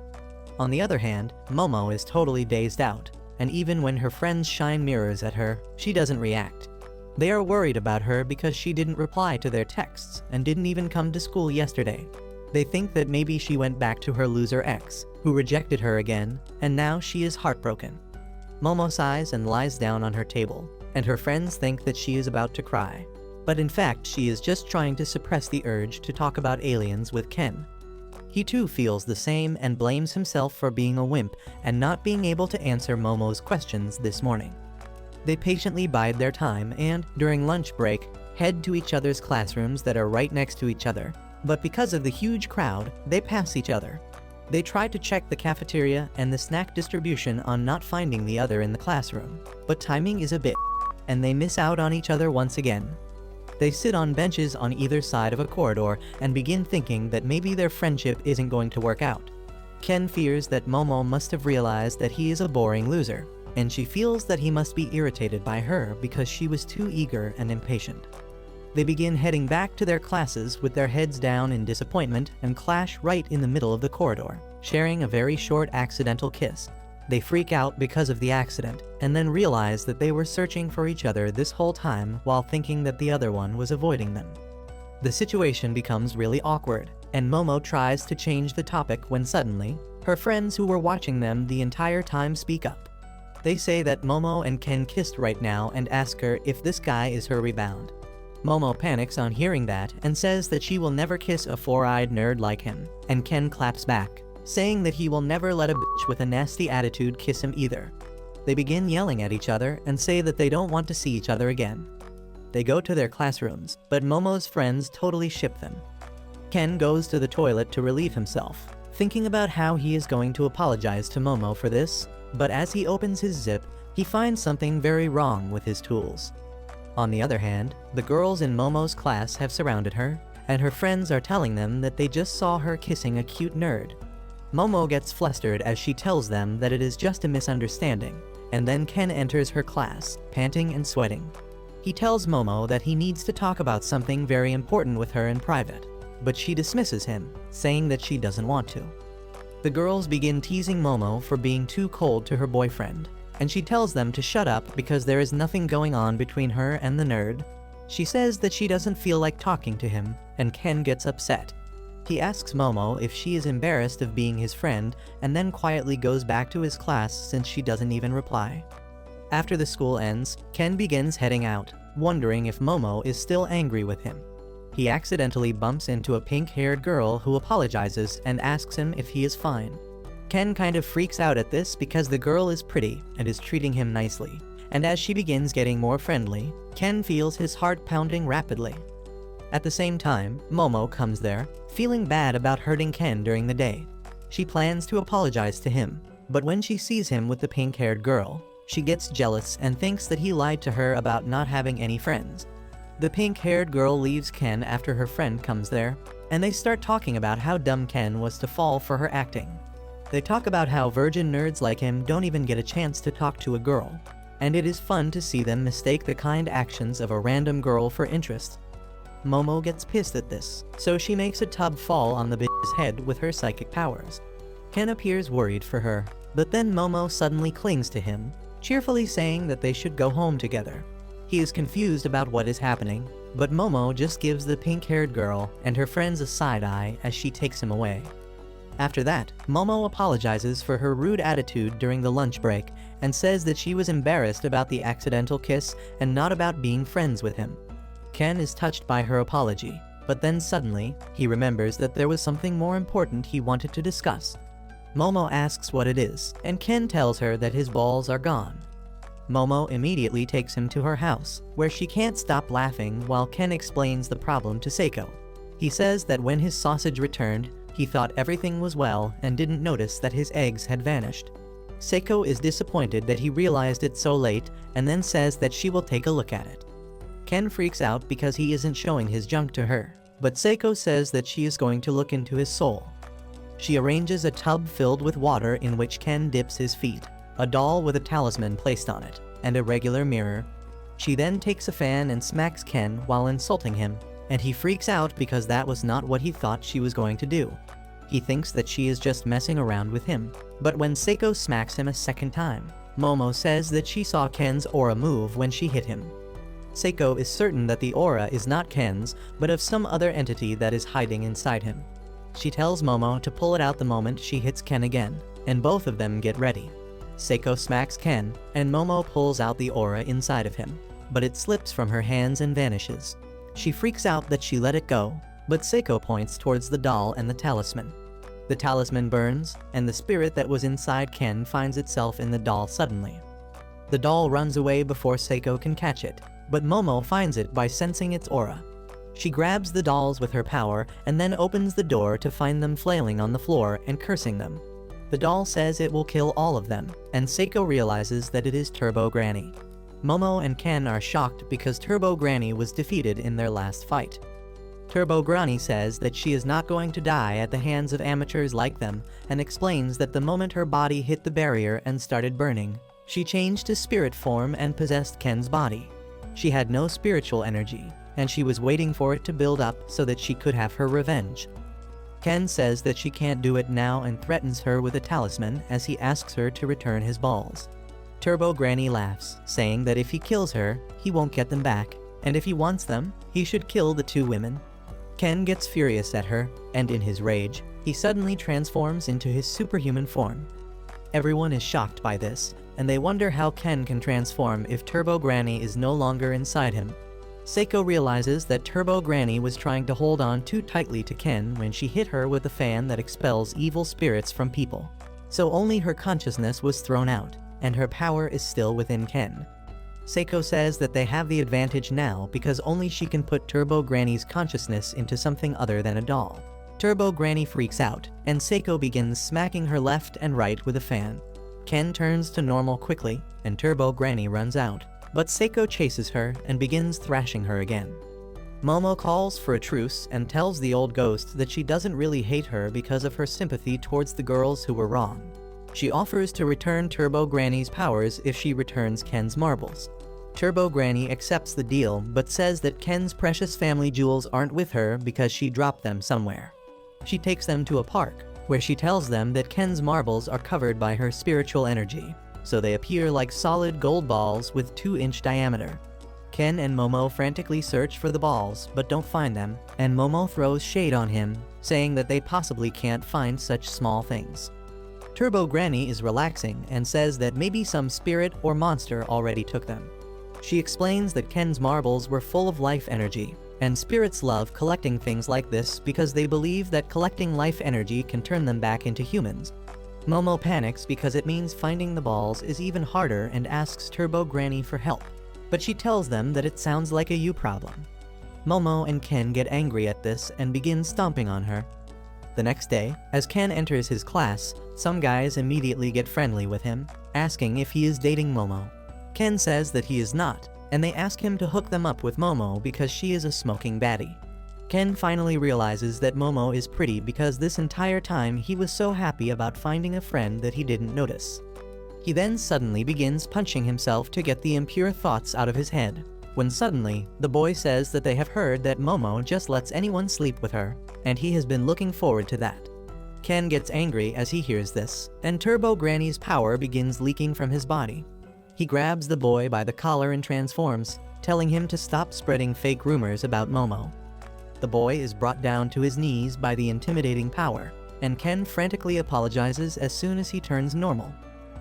Speaker 1: On the other hand, Momo is totally dazed out, and even when her friends shine mirrors at her, she doesn't react. They are worried about her because she didn't reply to their texts and didn't even come to school yesterday. They think that maybe she went back to her loser ex, who rejected her again, and now she is heartbroken. Momo sighs and lies down on her table, and her friends think that she is about to cry. But in fact, she is just trying to suppress the urge to talk about aliens with Ken. He too feels the same and blames himself for being a wimp and not being able to answer Momo's questions this morning. They patiently bide their time and, during lunch break, head to each other's classrooms that are right next to each other, but because of the huge crowd, they pass each other. They try to check the cafeteria and the snack distribution on not finding the other in the classroom, but timing is a bit, and they miss out on each other once again. They sit on benches on either side of a corridor and begin thinking that maybe their friendship isn't going to work out. Ken fears that Momo must have realized that he is a boring loser, and she feels that he must be irritated by her because she was too eager and impatient. They begin heading back to their classes with their heads down in disappointment and clash right in the middle of the corridor, sharing a very short accidental kiss. They freak out because of the accident, and then realize that they were searching for each other this whole time while thinking that the other one was avoiding them. The situation becomes really awkward, and Momo tries to change the topic when suddenly, her friends who were watching them the entire time speak up. They say that Momo and Ken kissed right now and ask her if this guy is her rebound. Momo panics on hearing that and says that she will never kiss a four-eyed nerd like him, and Ken claps back, saying that he will never let a bitch with a nasty attitude kiss him either. They begin yelling at each other and say that they don't want to see each other again. They go to their classrooms, but Momo's friends totally ship them. Ken goes to the toilet to relieve himself, thinking about how he is going to apologize to Momo for this, but as he opens his zip, he finds something very wrong with his tools. On the other hand, the girls in Momo's class have surrounded her, and her friends are telling them that they just saw her kissing a cute nerd. Momo gets flustered as she tells them that it is just a misunderstanding, and then Ken enters her class, panting and sweating. He tells Momo that he needs to talk about something very important with her in private, but she dismisses him, saying that she doesn't want to. The girls begin teasing Momo for being too cold to her boyfriend, and she tells them to shut up because there is nothing going on between her and the nerd. She says that she doesn't feel like talking to him, and Ken gets upset. He asks Momo if she is embarrassed of being his friend, and then quietly goes back to his class since she doesn't even reply. After the school ends, Ken begins heading out, wondering if Momo is still angry with him. He accidentally bumps into a pink-haired girl who apologizes and asks him if he is fine. Ken kind of freaks out at this because the girl is pretty and is treating him nicely, and as she begins getting more friendly, Ken feels his heart pounding rapidly. At the same time, Momo comes there, feeling bad about hurting Ken during the day. She plans to apologize to him, but when she sees him with the pink-haired girl, she gets jealous and thinks that he lied to her about not having any friends. The pink-haired girl leaves Ken after her friend comes there, and they start talking about how dumb Ken was to fall for her acting. They talk about how virgin nerds like him don't even get a chance to talk to a girl, and it is fun to see them mistake the kind actions of a random girl for interest. Momo gets pissed at this, so she makes a tub fall on the bitch's head with her psychic powers. Ken appears worried for her, but then Momo suddenly clings to him, cheerfully saying that they should go home together. He is confused about what is happening, but Momo just gives the pink-haired girl and her friends a side-eye as she takes him away. After that, Momo apologizes for her rude attitude during the lunch break and says that she was embarrassed about the accidental kiss and not about being friends with him. Ken is touched by her apology, but then suddenly, he remembers that there was something more important he wanted to discuss. Momo asks what it is, and Ken tells her that his balls are gone. Momo immediately takes him to her house, where she can't stop laughing while Ken explains the problem to Seiko. He says that when his sausage returned, he thought everything was well and didn't notice that his eggs had vanished. Seiko is disappointed that he realized it so late and then says that she will take a look at it. Ken freaks out because he isn't showing his junk to her, but Seiko says that she is going to look into his soul. She arranges a tub filled with water in which Ken dips his feet, a doll with a talisman placed on it, and a regular mirror. She then takes a fan and smacks Ken while insulting him, and he freaks out because that was not what he thought she was going to do. He thinks that she is just messing around with him, but when Seiko smacks him a second time, Momo says that she saw Ken's aura move when she hit him. Seiko is certain that the aura is not Ken's, but of some other entity that is hiding inside him. She tells Momo to pull it out the moment she hits Ken again, and both of them get ready. Seiko smacks Ken, and Momo pulls out the aura inside of him, but it slips from her hands and vanishes. She freaks out that she let it go, but Seiko points towards the doll and the talisman. The talisman burns, and the spirit that was inside Ken finds itself in the doll suddenly. The doll runs away before Seiko can catch it, but Momo finds it by sensing its aura. She grabs the dolls with her power and then opens the door to find them flailing on the floor and cursing them. The doll says it will kill all of them, and Seiko realizes that it is Turbo Granny. Momo and Ken are shocked because Turbo Granny was defeated in their last fight. Turbo Granny says that she is not going to die at the hands of amateurs like them, and explains that the moment her body hit the barrier and started burning, she changed to spirit form and possessed Ken's body. She had no spiritual energy, and she was waiting for it to build up so that she could have her revenge. Ken says that she can't do it now and threatens her with a talisman as he asks her to return his balls. Turbo Granny laughs, saying that if he kills her, he won't get them back, and if he wants them, he should kill the two women. Ken gets furious at her, and in his rage, he suddenly transforms into his superhuman form. Everyone is shocked by this, and they wonder how Ken can transform if Turbo Granny is no longer inside him. Seiko realizes that Turbo Granny was trying to hold on too tightly to Ken when she hit her with a fan that expels evil spirits from people. So only her consciousness was thrown out, and her power is still within Ken. Seiko says that they have the advantage now because only she can put Turbo Granny's consciousness into something other than a doll. Turbo Granny freaks out, and Seiko begins smacking her left and right with a fan. Ken turns to normal quickly, and Turbo Granny runs out, but Seiko chases her and begins thrashing her again. Momo calls for a truce and tells the old ghost that she doesn't really hate her because of her sympathy towards the girls who were wrong. She offers to return Turbo Granny's powers if she returns Ken's marbles. Turbo Granny accepts the deal but says that Ken's precious family jewels aren't with her because she dropped them somewhere. She takes them to a park, where she tells them that Ken's marbles are covered by her spiritual energy, so they appear like solid gold balls with 2-inch diameter. Ken and Momo frantically search for the balls but don't find them, and Momo throws shade on him, saying that they possibly can't find such small things. Turbo Granny is relaxing and says that maybe some spirit or monster already took them. She explains that Ken's marbles were full of life energy, and spirits love collecting things like this because they believe that collecting life energy can turn them back into humans. Momo panics because it means finding the balls is even harder and asks Turbo Granny for help, but she tells them that it sounds like a you problem. Momo and Ken get angry at this and begin stomping on her. The next day, as Ken enters his class, some guys immediately get friendly with him, asking if he is dating Momo. Ken says that he is not, and they ask him to hook them up with Momo because she is a smoking baddie. Ken finally realizes that Momo is pretty because this entire time he was so happy about finding a friend that he didn't notice. He then suddenly begins punching himself to get the impure thoughts out of his head, when suddenly, the boy says that they have heard that Momo just lets anyone sleep with her, and he has been looking forward to that. Ken gets angry as he hears this, and Turbo Granny's power begins leaking from his body. He grabs the boy by the collar and transforms, telling him to stop spreading fake rumors about Momo. The boy is brought down to his knees by the intimidating power, and Ken frantically apologizes as soon as he turns normal.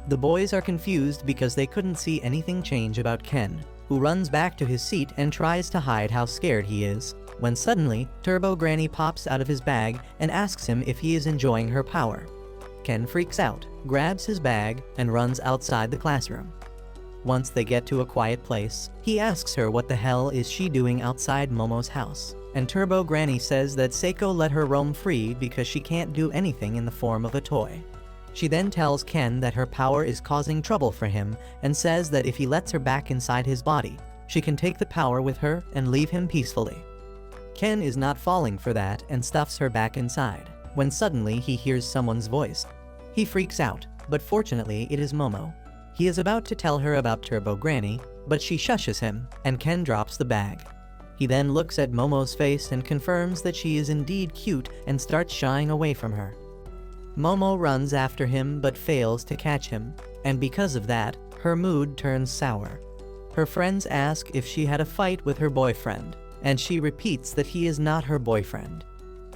Speaker 1: The boys are confused because they couldn't see anything change about Ken, who runs back to his seat and tries to hide how scared he is, when suddenly, Turbo Granny pops out of his bag and asks him if he is enjoying her power. Ken freaks out, grabs his bag, and runs outside the classroom. Once they get to a quiet place, he asks her what the hell is she doing outside Momo's house, and Turbo Granny says that Seiko let her roam free because she can't do anything in the form of a toy. She then tells Ken that her power is causing trouble for him and says that if he lets her back inside his body, she can take the power with her and leave him peacefully. Ken is not falling for that and stuffs her back inside, when suddenly he hears someone's voice. He freaks out, but fortunately it is Momo. He is about to tell her about Turbo Granny, but she shushes him, and Ken drops the bag. He then looks at Momo's face and confirms that she is indeed cute and starts shying away from her. Momo runs after him but fails to catch him, and because of that, her mood turns sour. Her friends ask if she had a fight with her boyfriend, and she repeats that he is not her boyfriend.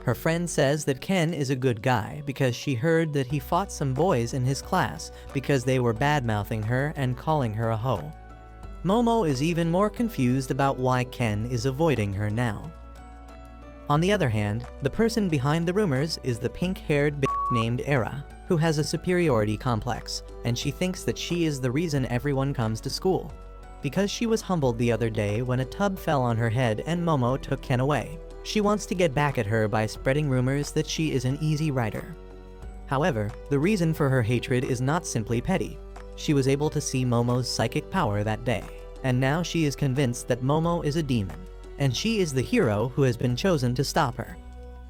Speaker 1: Her friend says that Ken is a good guy because she heard that he fought some boys in his class because they were bad-mouthing her and calling her a hoe. Momo is even more confused about why Ken is avoiding her now. On the other hand, the person behind the rumors is the pink-haired bitch named Era, who has a superiority complex, and she thinks that she is the reason everyone comes to school. Because she was humbled the other day when a tub fell on her head and Momo took Ken away, she wants to get back at her by spreading rumors that she is an easy rider. However, the reason for her hatred is not simply petty. She was able to see Momo's psychic power that day, and now she is convinced that Momo is a demon, and she is the hero who has been chosen to stop her.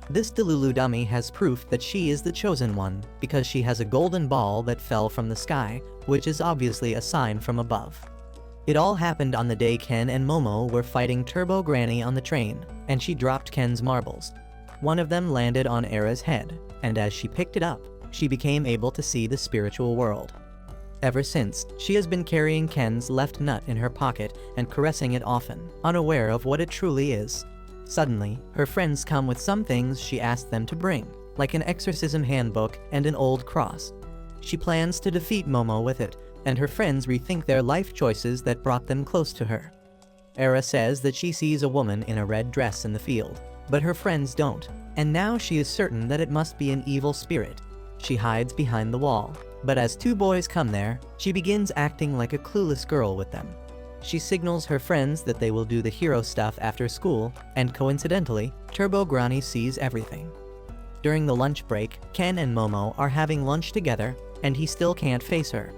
Speaker 1: This Delulu dummy has proof that she is the chosen one because she has a golden ball that fell from the sky, which is obviously a sign from above. It all happened on the day Ken and Momo were fighting Turbo Granny on the train, and she dropped Ken's marbles. One of them landed on Era's head, and as she picked it up, she became able to see the spiritual world. Ever since, she has been carrying Ken's left nut in her pocket and caressing it often, unaware of what it truly is. Suddenly, her friends come with some things she asked them to bring, like an exorcism handbook and an old cross. She plans to defeat Momo with it, and her friends rethink their life choices that brought them close to her. Era says that she sees a woman in a red dress in the field, but her friends don't, and now she is certain that it must be an evil spirit. She hides behind the wall, but as two boys come there, she begins acting like a clueless girl with them. She signals her friends that they will do the hero stuff after school, and coincidentally, Turbo Granny sees everything. During the lunch break, Ken and Momo are having lunch together, and he still can't face her.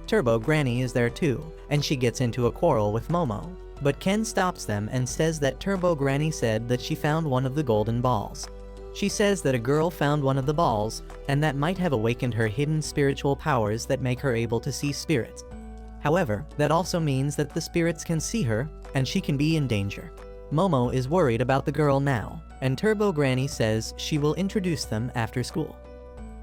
Speaker 1: Turbo Granny is there too, and she gets into a quarrel with Momo, but Ken stops them and says that Turbo Granny said that she found one of the golden balls. She says that a girl found one of the balls, and that might have awakened her hidden spiritual powers that make her able to see spirits. However, that also means that the spirits can see her, and she can be in danger. Momo is worried about the girl now, and Turbo Granny says she will introduce them after school.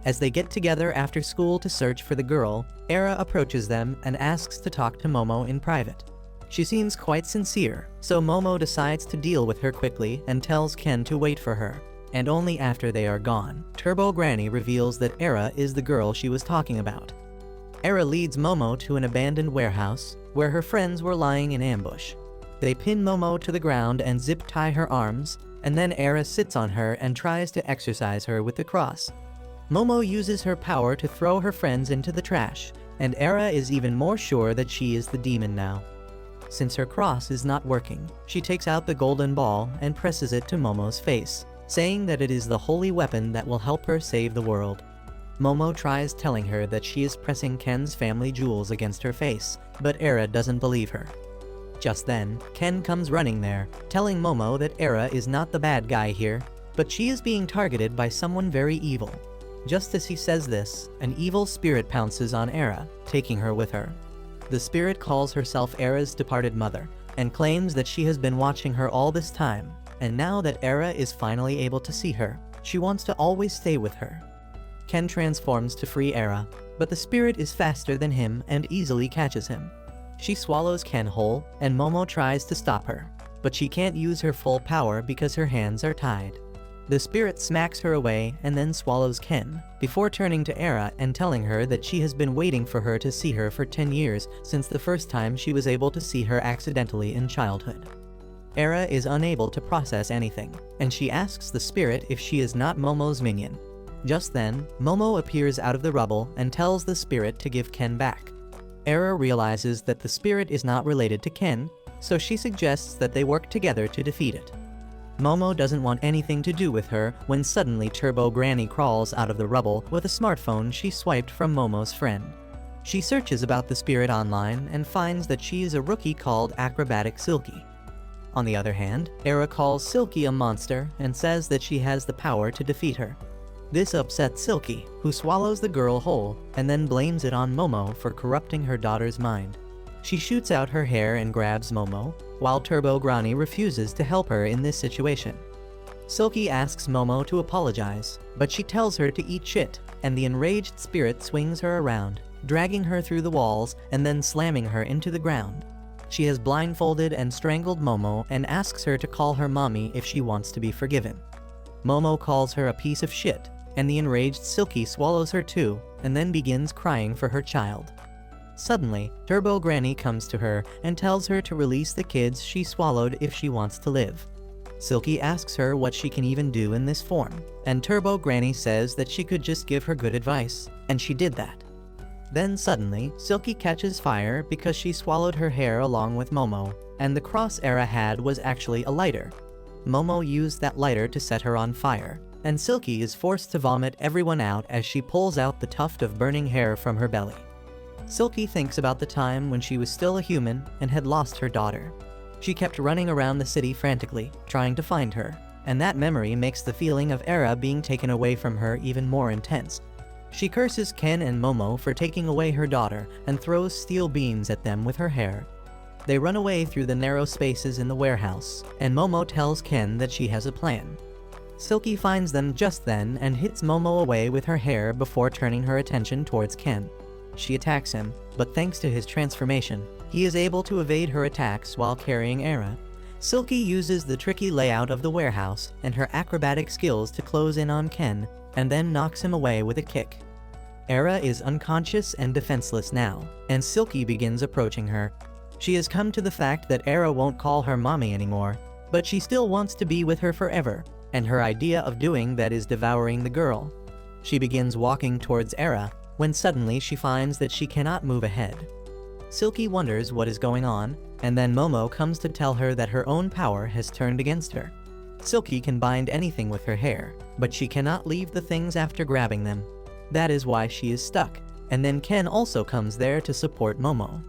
Speaker 1: As they get together after school to search for the girl, Era approaches them and asks to talk to Momo in private. She seems quite sincere, so Momo decides to deal with her quickly and tells Ken to wait for her. And only after they are gone, Turbo Granny reveals that Era is the girl she was talking about. Era leads Momo to an abandoned warehouse, where her friends were lying in ambush. They pin Momo to the ground and zip-tie her arms, and then Era sits on her and tries to exorcise her with the cross. Momo uses her power to throw her friends into the trash, and Era is even more sure that she is the demon now. Since her cross is not working, she takes out the golden ball and presses it to Momo's face, saying that it is the holy weapon that will help her save the world. Momo tries telling her that she is pressing Ken's family jewels against her face, but Era doesn't believe her. Just then, Ken comes running there, telling Momo that Era is not the bad guy here, but she is being targeted by someone very evil. Just as he says this, an evil spirit pounces on Era, taking her with her. The spirit calls herself Era's departed mother, and claims that she has been watching her all this time, and now that Era is finally able to see her, she wants to always stay with her. Ken transforms to free Era, but the spirit is faster than him and easily catches him. She swallows Ken whole, and Momo tries to stop her, but she can't use her full power because her hands are tied. The spirit smacks her away and then swallows Ken, before turning to Era and telling her that she has been waiting for her to see her for 10 years since the first time she was able to see her accidentally in childhood. Era is unable to process anything, and she asks the spirit if she is not Momo's minion. Just then, Momo appears out of the rubble and tells the spirit to give Ken back. Era realizes that the spirit is not related to Ken, so she suggests that they work together to defeat it. Momo doesn't want anything to do with her when suddenly Turbo Granny crawls out of the rubble with a smartphone she swiped from Momo's friend. She searches about the spirit online and finds that she is a rookie called Acrobatic Silky. On the other hand, Era calls Silky a monster and says that she has the power to defeat her. This upsets Silky, who swallows the girl whole and then blames it on Momo for corrupting her daughter's mind. She shoots out her hair and grabs Momo, while Turbo Granny refuses to help her in this situation. Silky asks Momo to apologize, but she tells her to eat shit, and the enraged spirit swings her around, dragging her through the walls and then slamming her into the ground. She has blindfolded and strangled Momo and asks her to call her mommy if she wants to be forgiven. Momo calls her a piece of shit, and the enraged Silky swallows her too, and then begins crying for her child. Suddenly, Turbo Granny comes to her and tells her to release the kids she swallowed if she wants to live. Silky asks her what she can even do in this form, and Turbo Granny says that she could just give her good advice, and she did that. Then suddenly, Silky catches fire because she swallowed her hair along with Momo, and the cross Era had was actually a lighter. Momo used that lighter to set her on fire, and Silky is forced to vomit everyone out as she pulls out the tuft of burning hair from her belly. Silky thinks about the time when she was still a human and had lost her daughter. She kept running around the city frantically, trying to find her, and that memory makes the feeling of Era being taken away from her even more intense. She curses Ken and Momo for taking away her daughter and throws steel beams at them with her hair. They run away through the narrow spaces in the warehouse, and Momo tells Ken that she has a plan. Silky finds them just then and hits Momo away with her hair before turning her attention towards Ken. She attacks him, but thanks to his transformation, he is able to evade her attacks while carrying Era. Silky uses the tricky layout of the warehouse and her acrobatic skills to close in on Ken, and then knocks him away with a kick. Era is unconscious and defenseless now, and Silky begins approaching her. She has come to the fact that Era won't call her mommy anymore, but she still wants to be with her forever, and her idea of doing that is devouring the girl. She begins walking towards Era, when suddenly she finds that she cannot move ahead. Silky wonders what is going on, and then Momo comes to tell her that her own power has turned against her. Silky can bind anything with her hair, but she cannot leave the things after grabbing them. That is why she is stuck, and then Ken also comes there to support Momo.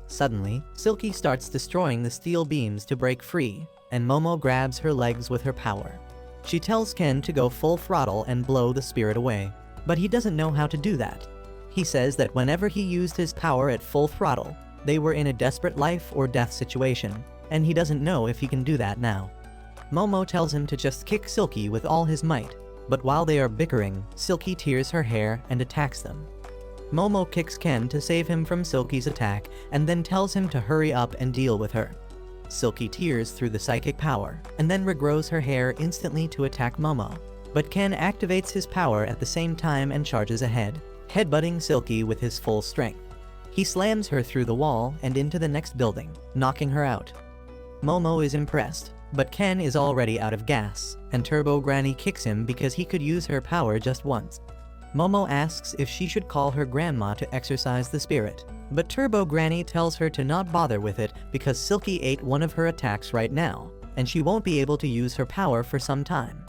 Speaker 1: Suddenly, Silky starts destroying the steel beams to break free, and Momo grabs her legs with her power. She tells Ken to go full throttle and blow the spirit away, but he doesn't know how to do that. He says that whenever he used his power at full throttle, they were in a desperate life or death situation, and he doesn't know if he can do that now. Momo tells him to just kick Silky with all his might, but while they are bickering, Silky tears her hair and attacks them. Momo kicks Ken to save him from Silky's attack and then tells him to hurry up and deal with her. Silky tears through the psychic power and then regrows her hair instantly to attack Momo, but Ken activates his power at the same time and charges ahead, headbutting Silky with his full strength. He slams her through the wall and into the next building, knocking her out. Momo is impressed, but Ken is already out of gas, and Turbo Granny kicks him because he could use her power just once. Momo asks if she should call her grandma to exorcise the spirit, but Turbo Granny tells her to not bother with it because Silky ate one of her attacks right now, and she won't be able to use her power for some time.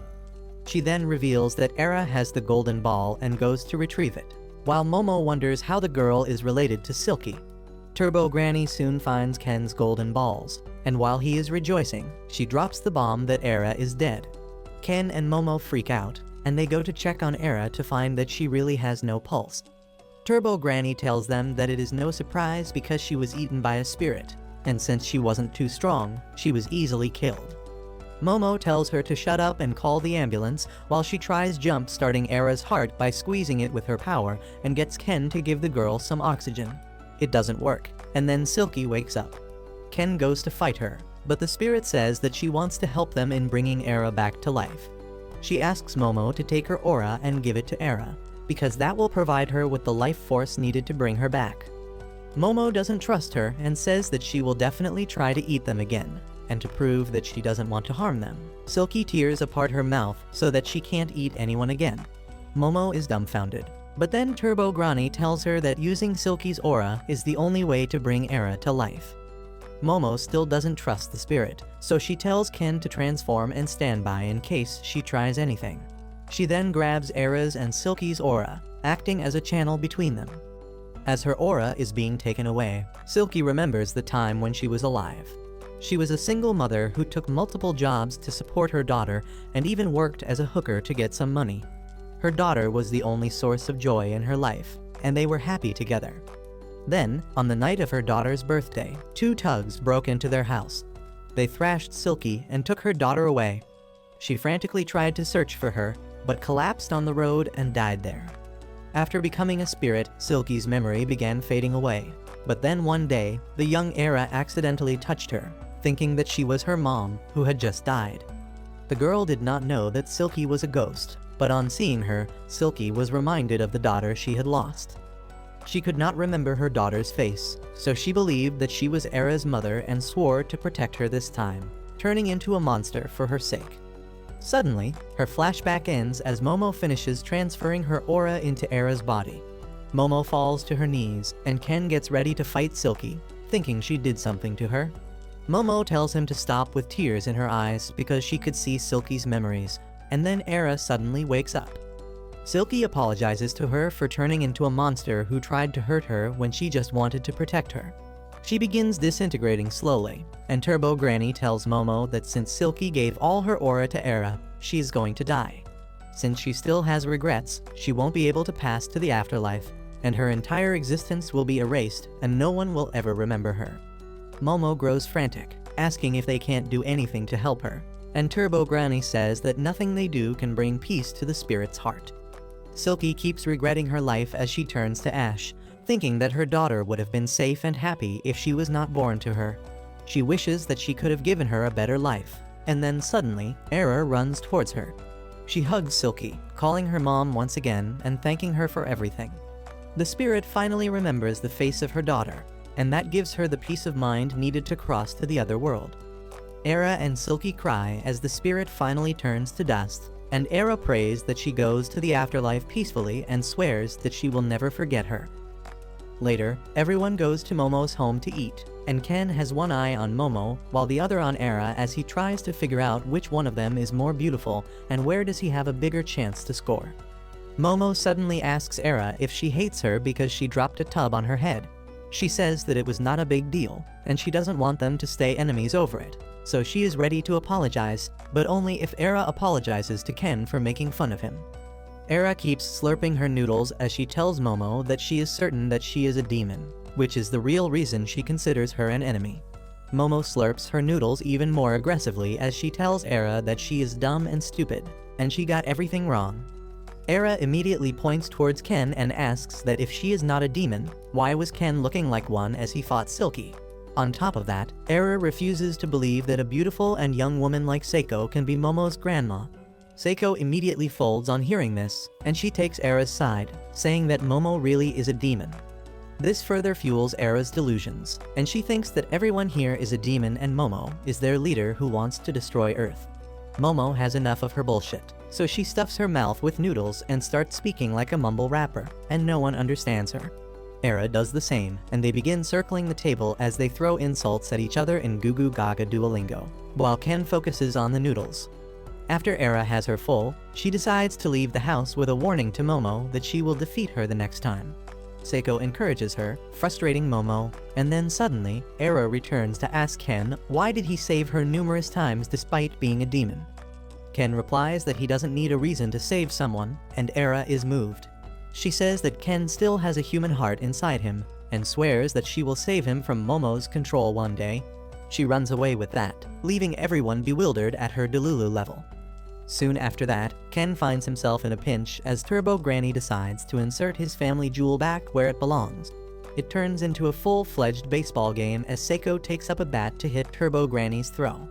Speaker 1: She then reveals that Era has the golden ball and goes to retrieve it, while Momo wonders how the girl is related to Silky. Turbo Granny soon finds Ken's golden balls, and while he is rejoicing, she drops the bomb that Era is dead. Ken and Momo freak out, and they go to check on Era to find that she really has no pulse. Turbo Granny tells them that it is no surprise because she was eaten by a spirit, and since she wasn't too strong, she was easily killed. Momo tells her to shut up and call the ambulance while she tries jump-starting Era's heart by squeezing it with her power and gets Ken to give the girl some oxygen. It doesn't work, and then Silky wakes up. Ken goes to fight her, but the spirit says that she wants to help them in bringing Era back to life. She asks Momo to take her aura and give it to Era, because that will provide her with the life force needed to bring her back. Momo doesn't trust her and says that she will definitely try to eat them again, and to prove that she doesn't want to harm them, Silky tears apart her mouth so that she can't eat anyone again. Momo is dumbfounded, but then Turbo Granny tells her that using Silky's aura is the only way to bring Era to life. Momo still doesn't trust the spirit, so she tells Ken to transform and stand by in case she tries anything. She then grabs Era's and Silky's aura, acting as a channel between them. As her aura is being taken away, Silky remembers the time when she was alive. She was a single mother who took multiple jobs to support her daughter and even worked as a hooker to get some money. Her daughter was the only source of joy in her life, and they were happy together. Then, on the night of her daughter's birthday, two thugs broke into their house. They thrashed Silky and took her daughter away. She frantically tried to search for her, but collapsed on the road and died there. After becoming a spirit, Silky's memory began fading away. But then one day, the young Era accidentally touched her, thinking that she was her mom, who had just died. The girl did not know that Silky was a ghost, but on seeing her, Silky was reminded of the daughter she had lost. She could not remember her daughter's face, so she believed that she was Era's mother and swore to protect her this time, turning into a monster for her sake. Suddenly, her flashback ends as Momo finishes transferring her aura into Era's body. Momo falls to her knees, and Ken gets ready to fight Silky, thinking she did something to her. Momo tells him to stop with tears in her eyes because she could see Silky's memories, and then Era suddenly wakes up. Silky apologizes to her for turning into a monster who tried to hurt her when she just wanted to protect her. She begins disintegrating slowly, and Turbo Granny tells Momo that since Silky gave all her aura to Era, she is going to die. Since she still has regrets, she won't be able to pass to the afterlife, and her entire existence will be erased and no one will ever remember her. Momo grows frantic, asking if they can't do anything to help her, and Turbo Granny says that nothing they do can bring peace to the spirit's heart. Silky keeps regretting her life as she turns to ash, thinking that her daughter would have been safe and happy if she was not born to her. She wishes that she could have given her a better life, and then suddenly, Era runs towards her. She hugs Silky, calling her mom once again and thanking her for everything. The spirit finally remembers the face of her daughter, and that gives her the peace of mind needed to cross to the other world. Era and Silky cry as the spirit finally turns to dust, and Era prays that she goes to the afterlife peacefully and swears that she will never forget her. Later, everyone goes to Momo's home to eat, and Ken has one eye on Momo while the other on Era as he tries to figure out which one of them is more beautiful and where does he have a bigger chance to score. Momo suddenly asks Era if she hates her because she dropped a tub on her head. She says that it was not a big deal, and she doesn't want them to stay enemies over it, so she is ready to apologize, but only if Era apologizes to Ken for making fun of him. Era keeps slurping her noodles as she tells Momo that she is certain that she is a demon, which is the real reason she considers her an enemy. Momo slurps her noodles even more aggressively as she tells Era that she is dumb and stupid, and she got everything wrong. Era immediately points towards Ken and asks that if she is not a demon, why was Ken looking like one as he fought Silky? On top of that, Era refuses to believe that a beautiful and young woman like Seiko can be Momo's grandma. Seiko immediately folds on hearing this, and she takes Era's side, saying that Momo really is a demon. This further fuels Era's delusions, and she thinks that everyone here is a demon and Momo is their leader who wants to destroy Earth. Momo has enough of her bullshit, so she stuffs her mouth with noodles and starts speaking like a mumble rapper, and no one understands her. Era does the same, and they begin circling the table as they throw insults at each other in Goo Goo Gaga Duolingo, while Ken focuses on the noodles. After Era has her full, she decides to leave the house with a warning to Momo that she will defeat her the next time. Seiko encourages her, frustrating Momo, and then suddenly, Era returns to ask Ken why did he save her numerous times despite being a demon. Ken replies that he doesn't need a reason to save someone, and Era is moved. She says that Ken still has a human heart inside him, and swears that she will save him from Momo's control one day. She runs away with that, leaving everyone bewildered at her Delulu level. Soon after that, Ken finds himself in a pinch as Turbo Granny decides to insert his family jewel back where it belongs. It turns into a full-fledged baseball game as Seiko takes up a bat to hit Turbo Granny's throw.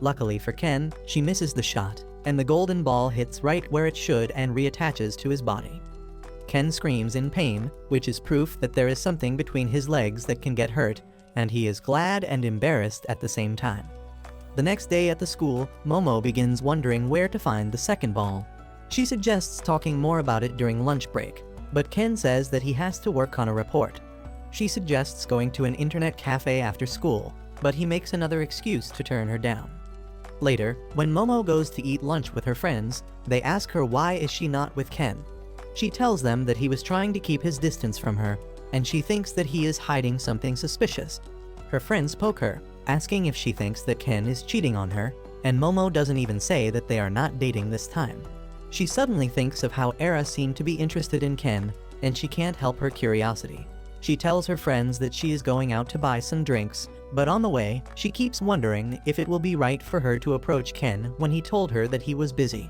Speaker 1: Luckily for Ken, she misses the shot, and the golden ball hits right where it should and reattaches to his body. Ken screams in pain, which is proof that there is something between his legs that can get hurt, and he is glad and embarrassed at the same time. The next day at the school, Momo begins wondering where to find the second ball. She suggests talking more about it during lunch break, but Ken says that he has to work on a report. She suggests going to an internet cafe after school, but he makes another excuse to turn her down. Later, when Momo goes to eat lunch with her friends, they ask her why is she not with Ken. She tells them that he was trying to keep his distance from her, and she thinks that he is hiding something suspicious. Her friends poke her, asking if she thinks that Ken is cheating on her, and Momo doesn't even say that they are not dating this time. She suddenly thinks of how Era seemed to be interested in Ken, and she can't help her curiosity. She tells her friends that she is going out to buy some drinks, but on the way, she keeps wondering if it will be right for her to approach Ken when he told her that he was busy.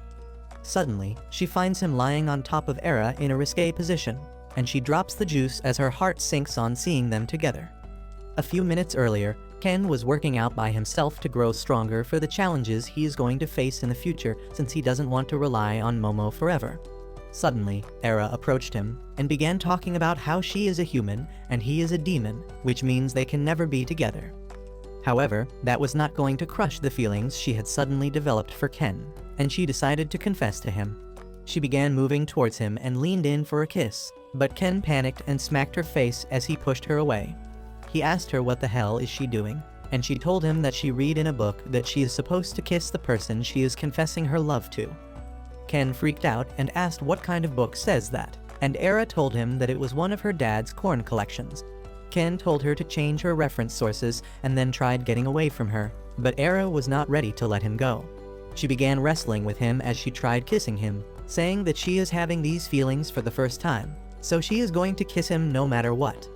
Speaker 1: Suddenly, she finds him lying on top of Era in a risque position, and she drops the juice as her heart sinks on seeing them together. A few minutes earlier, Ken was working out by himself to grow stronger for the challenges he is going to face in the future since he doesn't want to rely on Momo forever. Suddenly, Era approached him and began talking about how she is a human and he is a demon, which means they can never be together. However, that was not going to crush the feelings she had suddenly developed for Ken, and she decided to confess to him. She began moving towards him and leaned in for a kiss, but Ken panicked and smacked her face as he pushed her away. He asked her what the hell is she doing, and she told him that she read in a book that she is supposed to kiss the person she is confessing her love to. Ken freaked out and asked what kind of book says that, and Era told him that it was one of her dad's corn collections. Ken told her to change her reference sources and then tried getting away from her, but Era was not ready to let him go. She began wrestling with him as she tried kissing him, saying that she is having these feelings for the first time, so she is going to kiss him no matter what.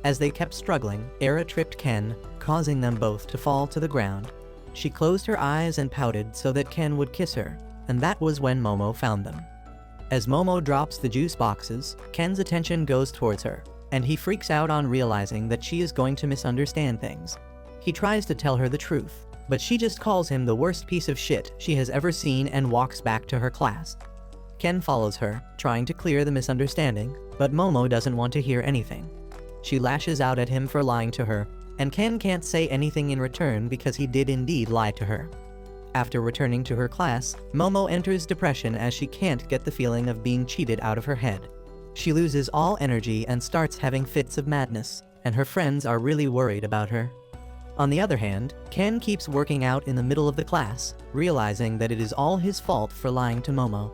Speaker 1: As they kept struggling, Era tripped Ken, causing them both to fall to the ground. She closed her eyes and pouted so that Ken would kiss her, and that was when Momo found them. As Momo drops the juice boxes, Ken's attention goes towards her, and he freaks out on realizing that she is going to misunderstand things. He tries to tell her the truth, but she just calls him the worst piece of shit she has ever seen and walks back to her class. Ken follows her, trying to clear the misunderstanding, but Momo doesn't want to hear anything. She lashes out at him for lying to her, and Ken can't say anything in return because he did indeed lie to her. After returning to her class, Momo enters depression as she can't get the feeling of being cheated out of her head. She loses all energy and starts having fits of madness, and her friends are really worried about her. On the other hand, Ken keeps working out in the middle of the class, realizing that it is all his fault for lying to Momo.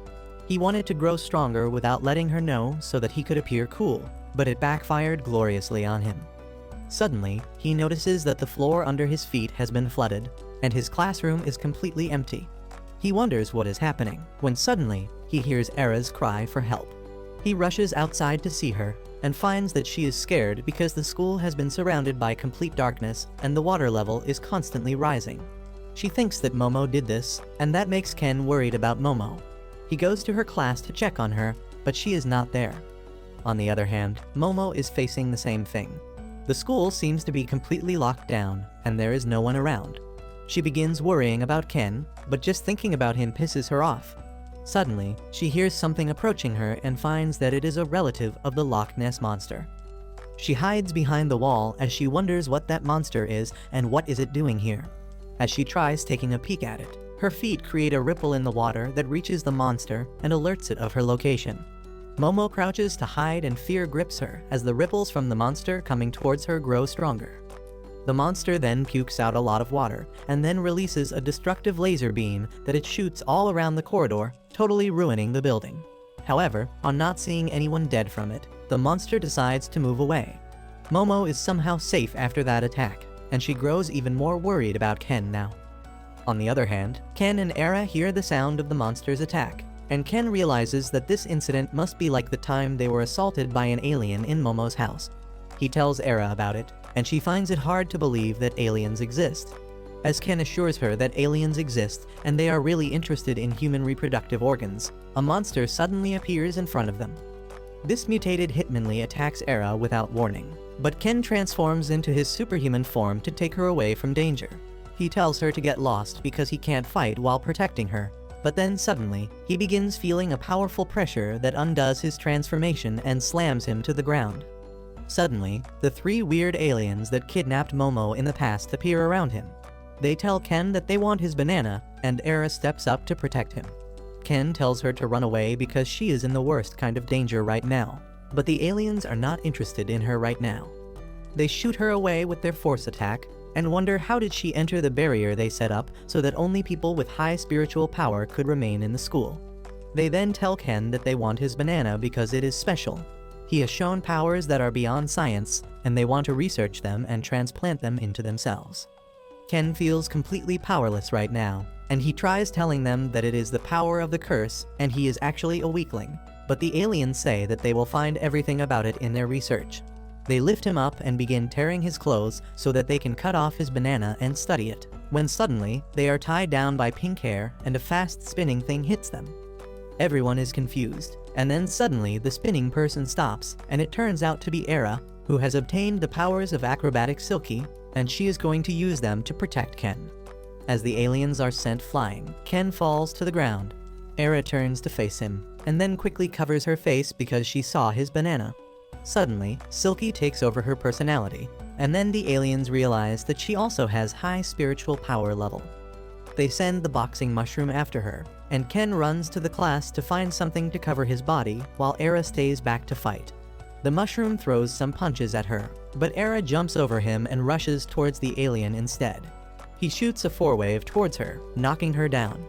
Speaker 1: He wanted to grow stronger without letting her know so that he could appear cool, but it backfired gloriously on him. Suddenly, he notices that the floor under his feet has been flooded, and his classroom is completely empty. He wonders what is happening, when suddenly, he hears Era's cry for help. He rushes outside to see her, and finds that she is scared because the school has been surrounded by complete darkness and the water level is constantly rising. She thinks that Momo did this, and that makes Ken worried about Momo. He goes to her class to check on her, but she is not there. On the other hand, Momo is facing the same thing. The school seems to be completely locked down, and there is no one around. She begins worrying about Ken, but just thinking about him pisses her off. Suddenly, she hears something approaching her and finds that it is a relative of the Loch Ness Monster. She hides behind the wall as she wonders what that monster is and what is it doing here. As she tries taking a peek at it, her feet create a ripple in the water that reaches the monster and alerts it of her location. Momo crouches to hide and fear grips her as the ripples from the monster coming towards her grow stronger. The monster then pukes out a lot of water, and then releases a destructive laser beam that it shoots all around the corridor, totally ruining the building. However, on not seeing anyone dead from it, the monster decides to move away. Momo is somehow safe after that attack, and she grows even more worried about Ken now. On the other hand, Ken and Era hear the sound of the monster's attack, and Ken realizes that this incident must be like the time they were assaulted by an alien in Momo's house. He tells Era about it, and she finds it hard to believe that aliens exist. As Ken assures her that aliens exist and they are really interested in human reproductive organs, a monster suddenly appears in front of them. This mutated Hitmonlee attacks Era without warning, but Ken transforms into his superhuman form to take her away from danger. He tells her to get lost because he can't fight while protecting her, but then suddenly, he begins feeling a powerful pressure that undoes his transformation and slams him to the ground. Suddenly, the 3 weird aliens that kidnapped Momo in the past appear around him. They tell Ken that they want his banana, and Era steps up to protect him. Ken tells her to run away because she is in the worst kind of danger right now, but the aliens are not interested in her right now. They shoot her away with their force attack, and wonder how did she enter the barrier they set up so that only people with high spiritual power could remain in the school. They then tell Ken that they want his banana because it is special. He has shown powers that are beyond science, and they want to research them and transplant them into themselves. Ken feels completely powerless right now, and he tries telling them that it is the power of the curse and he is actually a weakling, but the aliens say that they will find everything about it in their research. They lift him up and begin tearing his clothes so that they can cut off his banana and study it, when suddenly, they are tied down by pink hair and a fast spinning thing hits them. Everyone is confused, and then suddenly the spinning person stops, and it turns out to be Era, who has obtained the powers of acrobatic Silky, and she is going to use them to protect Ken. As the aliens are sent flying, Ken falls to the ground. Era turns to face him, and then quickly covers her face because she saw his banana. Suddenly, Silky takes over her personality, and then the aliens realize that she also has high spiritual power level. They send the boxing mushroom after her, and Ken runs to the class to find something to cover his body while Era stays back to fight. The mushroom throws some punches at her, but Era jumps over him and rushes towards the alien instead. He shoots a 4-wave towards her, knocking her down.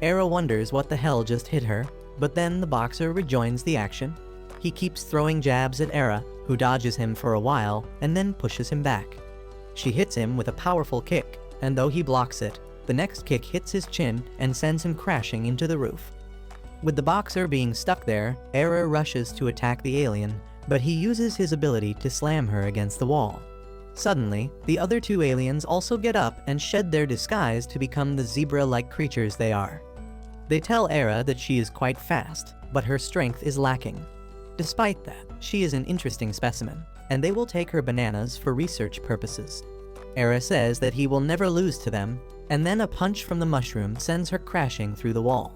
Speaker 1: Era wonders what the hell just hit her, but then the boxer rejoins the action. He keeps throwing jabs at Era, who dodges him for a while and then pushes him back. She hits him with a powerful kick, and though he blocks it, the next kick hits his chin and sends him crashing into the roof. With the boxer being stuck there, Era rushes to attack the alien, but he uses his ability to slam her against the wall. Suddenly, the other 2 aliens also get up and shed their disguise to become the zebra-like creatures they are. They tell Era that she is quite fast, but her strength is lacking. Despite that, she is an interesting specimen, and they will take her bananas for research purposes. Era says that he will never lose to them, and then a punch from the mushroom sends her crashing through the wall.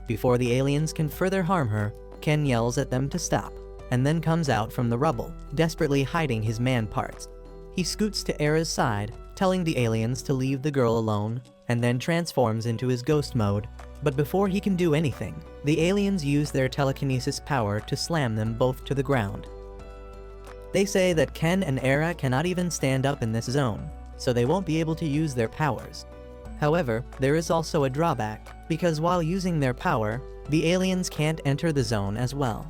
Speaker 1: Before the aliens can further harm her, Ken yells at them to stop, and then comes out from the rubble, desperately hiding his man parts. He scoots to Era's side, telling the aliens to leave the girl alone, and then transforms into his ghost mode. But before he can do anything, the aliens use their telekinesis power to slam them both to the ground. They say that Ken and Era cannot even stand up in this zone, so they won't be able to use their powers. However, there is also a drawback, because while using their power, the aliens can't enter the zone as well.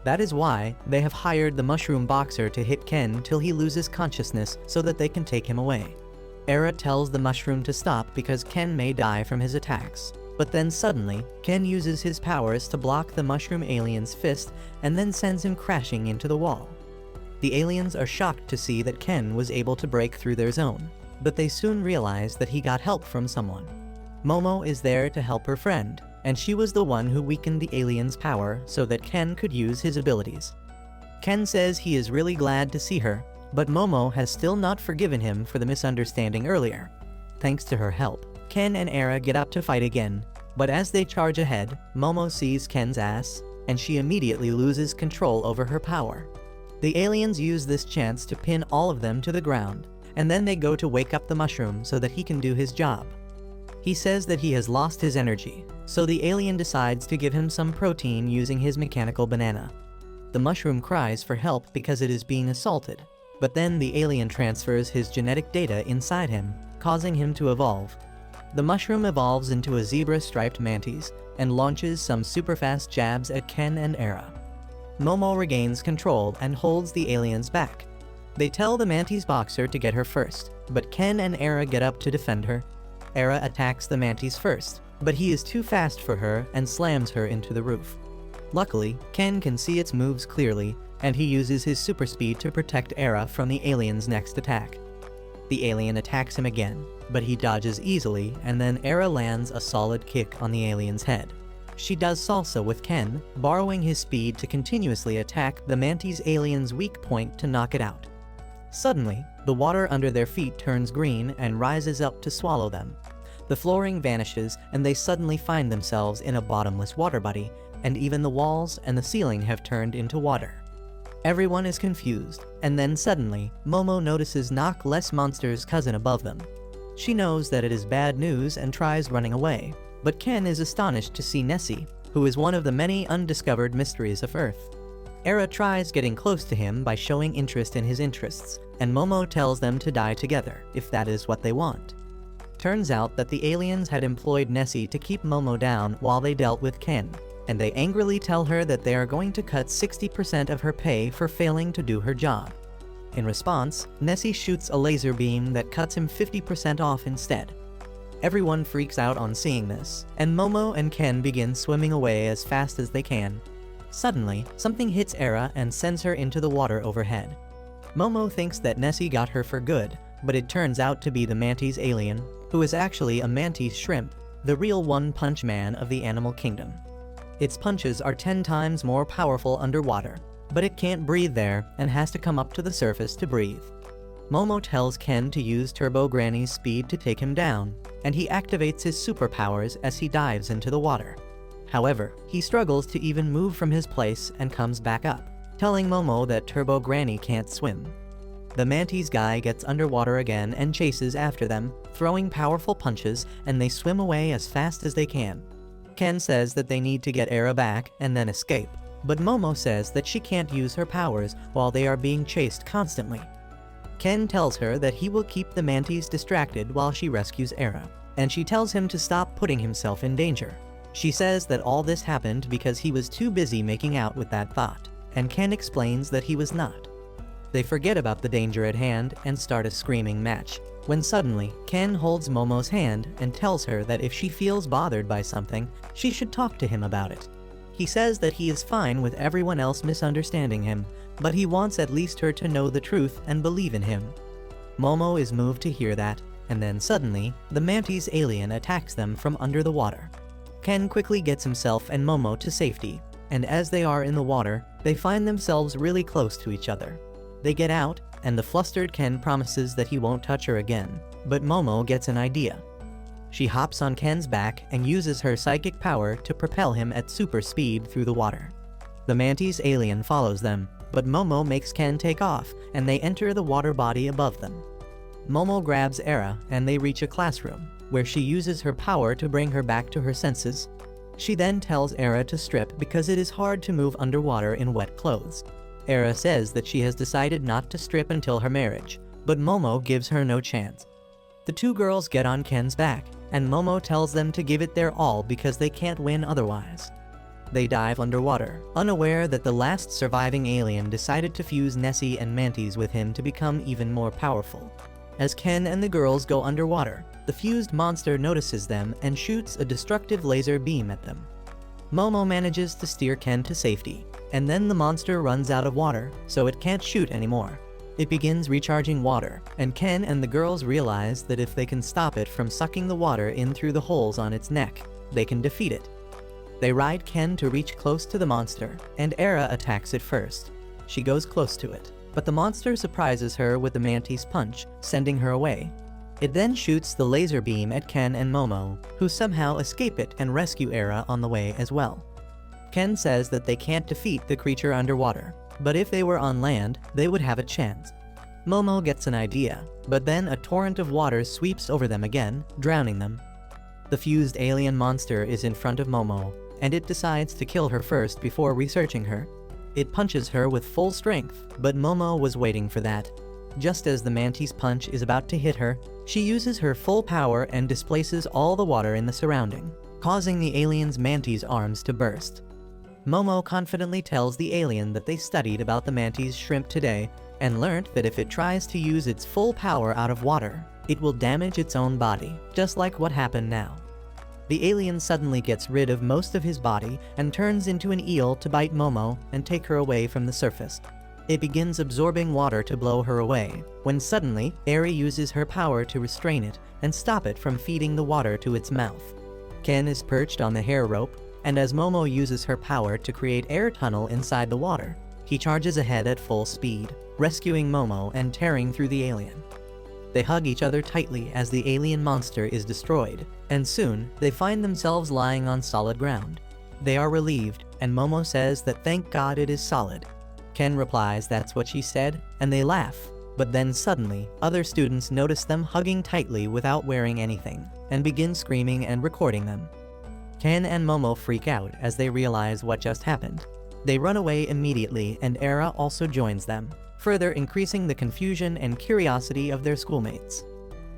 Speaker 1: That is why they have hired the mushroom boxer to hit Ken till he loses consciousness so that they can take him away. Era tells the mushroom to stop because Ken may die from his attacks. But then suddenly, Ken uses his powers to block the mushroom alien's fist and then sends him crashing into the wall. The aliens are shocked to see that Ken was able to break through their zone, but they soon realize that he got help from someone. Momo is there to help her friend, and she was the one who weakened the alien's power so that Ken could use his abilities. Ken says he is really glad to see her, but Momo has still not forgiven him for the misunderstanding earlier. Thanks to her help, Ken and Era get up to fight again, but as they charge ahead, Momo sees Ken's ass, and she immediately loses control over her power. The aliens use this chance to pin all of them to the ground, and then they go to wake up the mushroom so that he can do his job. He says that he has lost his energy, so the alien decides to give him some protein using his mechanical banana. The mushroom cries for help because it is being assaulted, but then the alien transfers his genetic data inside him, causing him to evolve. The mushroom evolves into a zebra-striped mantis and launches some super-fast jabs at Ken and Era. Momo regains control and holds the aliens back. They tell the Mantis boxer to get her first, but Ken and Era get up to defend her. Era attacks the Mantis first, but he is too fast for her and slams her into the roof. Luckily, Ken can see its moves clearly, and he uses his super speed to protect Era from the alien's next attack. The alien attacks him again, but he dodges easily, and then Era lands a solid kick on the alien's head. She does salsa with Ken, borrowing his speed to continuously attack the Mantis alien's weak point to knock it out. Suddenly, the water under their feet turns green and rises up to swallow them. The flooring vanishes, and they suddenly find themselves in a bottomless water body, and even the walls and the ceiling have turned into water. Everyone is confused, and then suddenly, Momo notices Knock Less Monster's cousin above them. She knows that it is bad news and tries running away, but Ken is astonished to see Nessie, who is one of the many undiscovered mysteries of Earth. Era tries getting close to him by showing interest in his interests, and Momo tells them to die together, if that is what they want. Turns out that the aliens had employed Nessie to keep Momo down while they dealt with Ken, and they angrily tell her that they are going to cut 60% of her pay for failing to do her job. In response, Nessie shoots a laser beam that cuts him 50% off instead. Everyone freaks out on seeing this, and Momo and Ken begin swimming away as fast as they can. Suddenly, something hits Era and sends her into the water overhead. Momo thinks that Nessie got her for good, but it turns out to be the Mantis alien, who is actually a Mantis shrimp, the real one-punch man of the animal kingdom. Its punches are 10 times more powerful underwater, but it can't breathe there and has to come up to the surface to breathe. Momo tells Ken to use Turbo Granny's speed to take him down, and he activates his superpowers as he dives into the water. However, he struggles to even move from his place and comes back up, telling Momo that Turbo Granny can't swim. The Mantis guy gets underwater again and chases after them, throwing powerful punches, and they swim away as fast as they can. Ken says that they need to get Era back and then escape, but Momo says that she can't use her powers while they are being chased constantly. Ken tells her that he will keep the Mantis distracted while she rescues Era, and she tells him to stop putting himself in danger. She says that all this happened because he was too busy making out with that thought, and Ken explains that he was not. They forget about the danger at hand and start a screaming match, when suddenly, Ken holds Momo's hand and tells her that if she feels bothered by something, she should talk to him about it. He says that he is fine with everyone else misunderstanding him, but he wants at least her to know the truth and believe in him. Momo is moved to hear that, and then suddenly, the Mantis alien attacks them from under the water. Ken quickly gets himself and Momo to safety, and as they are in the water, they find themselves really close to each other. They get out, and the flustered Ken promises that he won't touch her again, but Momo gets an idea. She hops on Ken's back and uses her psychic power to propel him at super speed through the water. The Mantis alien follows them, but Momo makes Ken take off, and they enter the water body above them. Momo grabs Era, and they reach a classroom, where she uses her power to bring her back to her senses. She then tells Era to strip because it is hard to move underwater in wet clothes. Era says that she has decided not to strip until her marriage, but Momo gives her no chance. The two girls get on Ken's back, and Momo tells them to give it their all because they can't win otherwise. They dive underwater, unaware that the last surviving alien decided to fuse Nessie and Mantis with him to become even more powerful. As Ken and the girls go underwater, the fused monster notices them and shoots a destructive laser beam at them. Momo manages to steer Ken to safety, and then the monster runs out of water, so it can't shoot anymore. It begins recharging water, and Ken and the girls realize that if they can stop it from sucking the water in through the holes on its neck, they can defeat it. They ride Ken to reach close to the monster, and Era attacks it first. She goes close to it, but the monster surprises her with the Mantis punch, sending her away. It then shoots the laser beam at Ken and Momo, who somehow escape it and rescue Era on the way as well. Ken says that they can't defeat the creature underwater, but if they were on land, they would have a chance. Momo gets an idea, but then a torrent of water sweeps over them again, drowning them. The fused alien monster is in front of Momo, and it decides to kill her first before researching her. It punches her with full strength, but Momo was waiting for that. Just as the Mantis punch is about to hit her, she uses her full power and displaces all the water in the surrounding, causing the alien's Mantis arms to burst. Momo confidently tells the alien that they studied about the mantis shrimp today and learned that if it tries to use its full power out of water, it will damage its own body, just like what happened now. The alien suddenly gets rid of most of his body and turns into an eel to bite Momo and take her away from the surface. It begins absorbing water to blow her away, when suddenly, Eri uses her power to restrain it and stop it from feeding the water to its mouth. Ken is perched on the hair rope, and as Momo uses her power to create air tunnel inside the water, he charges ahead at full speed, rescuing Momo and tearing through the alien. They hug each other tightly as the alien monster is destroyed, and soon, they find themselves lying on solid ground. They are relieved, and Momo says that thank God it is solid. Ken replies that's what she said, and they laugh. But then suddenly, other students notice them hugging tightly without wearing anything, and begin screaming and recording them. Ken and Momo freak out as they realize what just happened. They run away immediately, and Era also joins them, further increasing the confusion and curiosity of their schoolmates.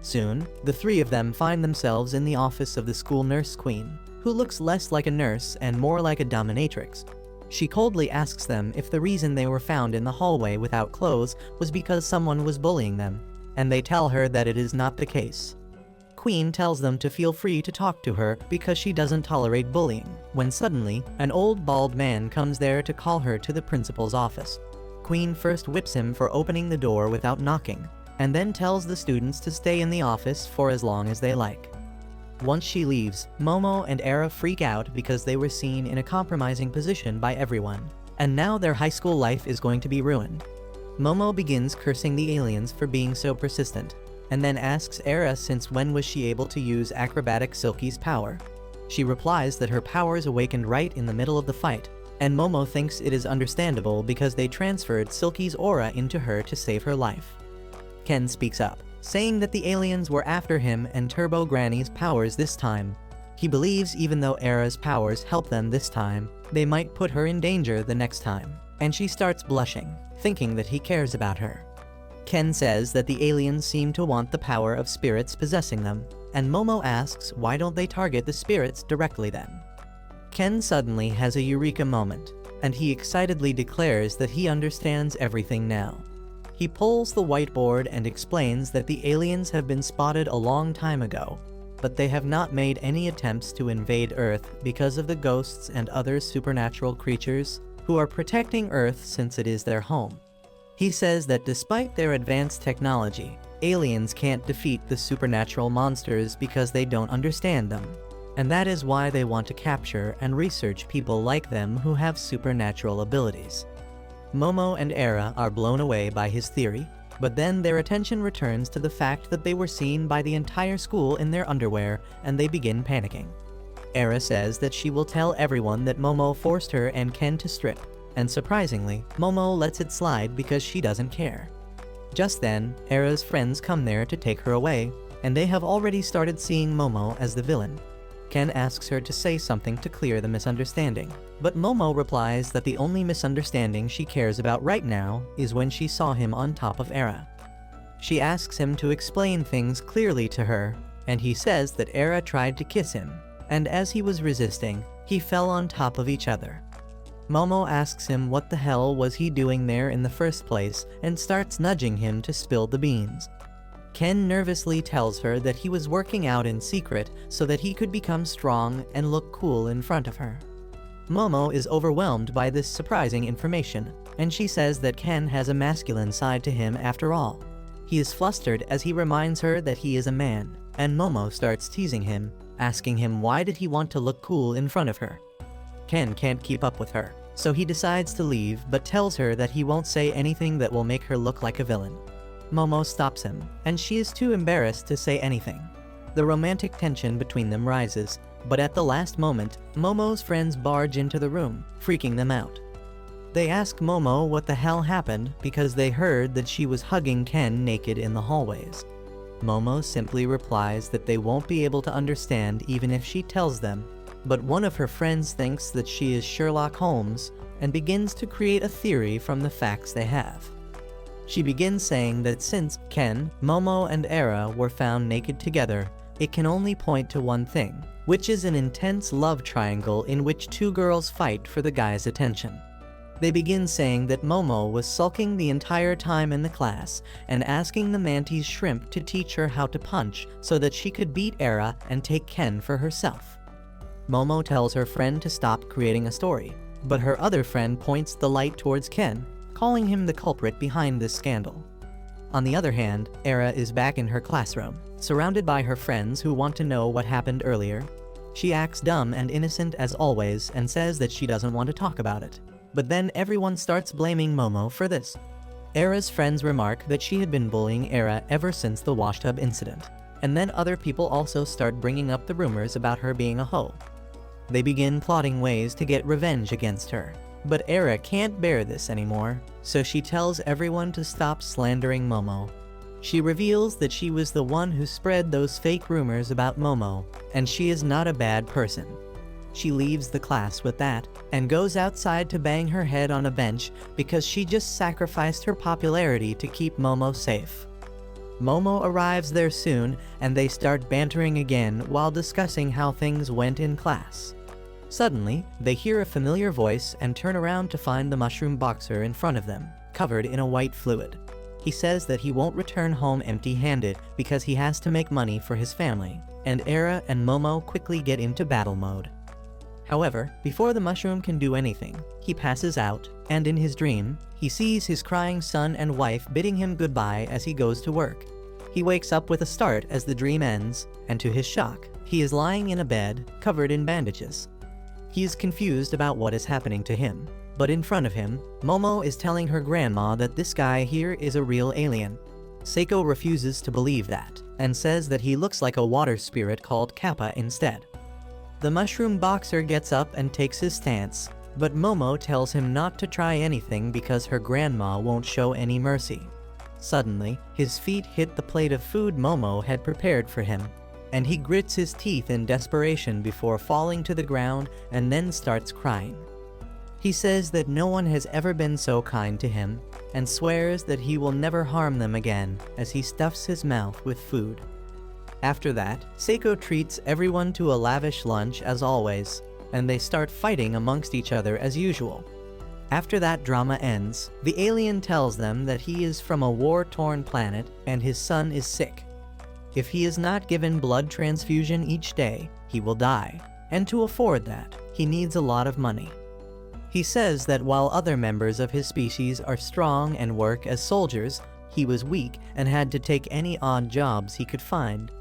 Speaker 1: Soon, the three of them find themselves in the office of the school nurse queen, who looks less like a nurse and more like a dominatrix. She coldly asks them if the reason they were found in the hallway without clothes was because someone was bullying them, and they tell her that it is not the case. Queen tells them to feel free to talk to her because she doesn't tolerate bullying, when suddenly, an old bald man comes there to call her to the principal's office. Queen first whips him for opening the door without knocking, and then tells the students to stay in the office for as long as they like. Once she leaves, Momo and Era freak out because they were seen in a compromising position by everyone, and now their high school life is going to be ruined. Momo begins cursing the aliens for being so persistent, and then asks Era since when was she able to use acrobatic Silky's power. She replies that her powers awakened right in the middle of the fight, and Momo thinks it is understandable because they transferred Silky's aura into her to save her life. Ken speaks up, saying that the aliens were after him and Turbo Granny's powers this time. He believes even though Era's powers help them this time, they might put her in danger the next time, and she starts blushing, thinking that he cares about her. Ken says that the aliens seem to want the power of spirits possessing them, and Momo asks why don't they target the spirits directly then. Ken suddenly has a eureka moment, and he excitedly declares that he understands everything now. He pulls the whiteboard and explains that the aliens have been spotted a long time ago, but they have not made any attempts to invade Earth because of the ghosts and other supernatural creatures who are protecting Earth since it is their home. He says that despite their advanced technology, aliens can't defeat the supernatural monsters because they don't understand them, and that is why they want to capture and research people like them who have supernatural abilities. Momo and Era are blown away by his theory, but then their attention returns to the fact that they were seen by the entire school in their underwear, and they begin panicking. Era says that she will tell everyone that Momo forced her and Ken to strip, and surprisingly, Momo lets it slide because she doesn't care. Just then, Era's friends come there to take her away, and they have already started seeing Momo as the villain. Ken asks her to say something to clear the misunderstanding, but Momo replies that the only misunderstanding she cares about right now is when she saw him on top of Era. She asks him to explain things clearly to her, and he says that Era tried to kiss him, and as he was resisting, he fell on top of each other. Momo asks him what the hell was he doing there in the first place and starts nudging him to spill the beans. Ken nervously tells her that he was working out in secret so that he could become strong and look cool in front of her. Momo is overwhelmed by this surprising information, and she says that Ken has a masculine side to him after all. He is flustered as he reminds her that he is a man, and Momo starts teasing him, asking him why did he want to look cool in front of her. Ken can't keep up with her, so he decides to leave but tells her that he won't say anything that will make her look like a villain. Momo stops him, and she is too embarrassed to say anything. The romantic tension between them rises, but at the last moment, Momo's friends barge into the room, freaking them out. They ask Momo what the hell happened because they heard that she was hugging Ken naked in the hallways. Momo simply replies that they won't be able to understand even if she tells them, but one of her friends thinks that she is Sherlock Holmes and begins to create a theory from the facts they have. She begins saying that since Ken, Momo, and Era were found naked together, it can only point to one thing, which is an intense love triangle in which two girls fight for the guy's attention. They begin saying that Momo was sulking the entire time in the class and asking the mantis shrimp to teach her how to punch so that she could beat Era and take Ken for herself. Momo tells her friend to stop creating a story, but her other friend points the light towards Ken, calling him the culprit behind this scandal. On the other hand, Era is back in her classroom, surrounded by her friends who want to know what happened earlier. She acts dumb and innocent as always and says that she doesn't want to talk about it. But then everyone starts blaming Momo for this. Era's friends remark that she had been bullying Era ever since the washtub incident, and then other people also start bringing up the rumors about her being a hoe. They begin plotting ways to get revenge against her, but Era can't bear this anymore, so she tells everyone to stop slandering Momo. She reveals that she was the one who spread those fake rumors about Momo, and she is not a bad person. She leaves the class with that, and goes outside to bang her head on a bench because she just sacrificed her popularity to keep Momo safe. Momo arrives there soon, and they start bantering again while discussing how things went in class. Suddenly, they hear a familiar voice and turn around to find the mushroom boxer in front of them, covered in a white fluid. He says that he won't return home empty-handed because he has to make money for his family, and Era and Momo quickly get into battle mode. However, before the mushroom can do anything, he passes out, and in his dream, he sees his crying son and wife bidding him goodbye as he goes to work. He wakes up with a start as the dream ends, and to his shock, he is lying in a bed, covered in bandages. He is confused about what is happening to him, but in front of him, Momo is telling her grandma that this guy here is a real alien. Seiko refuses to believe that, and says that he looks like a water spirit called Kappa instead. The mushroom boxer gets up and takes his stance, but Momo tells him not to try anything because her grandma won't show any mercy. Suddenly, his feet hit the plate of food Momo had prepared for him, and he grits his teeth in desperation before falling to the ground and then starts crying. He says that no one has ever been so kind to him, and swears that he will never harm them again as he stuffs his mouth with food. After that, Seiko treats everyone to a lavish lunch as always, and they start fighting amongst each other as usual. After that drama ends, the alien tells them that he is from a war-torn planet and his son is sick. If he is not given blood transfusion each day, he will die, and to afford that, he needs a lot of money. He says that while other members of his species are strong and work as soldiers, he was weak and had to take any odd jobs he could find.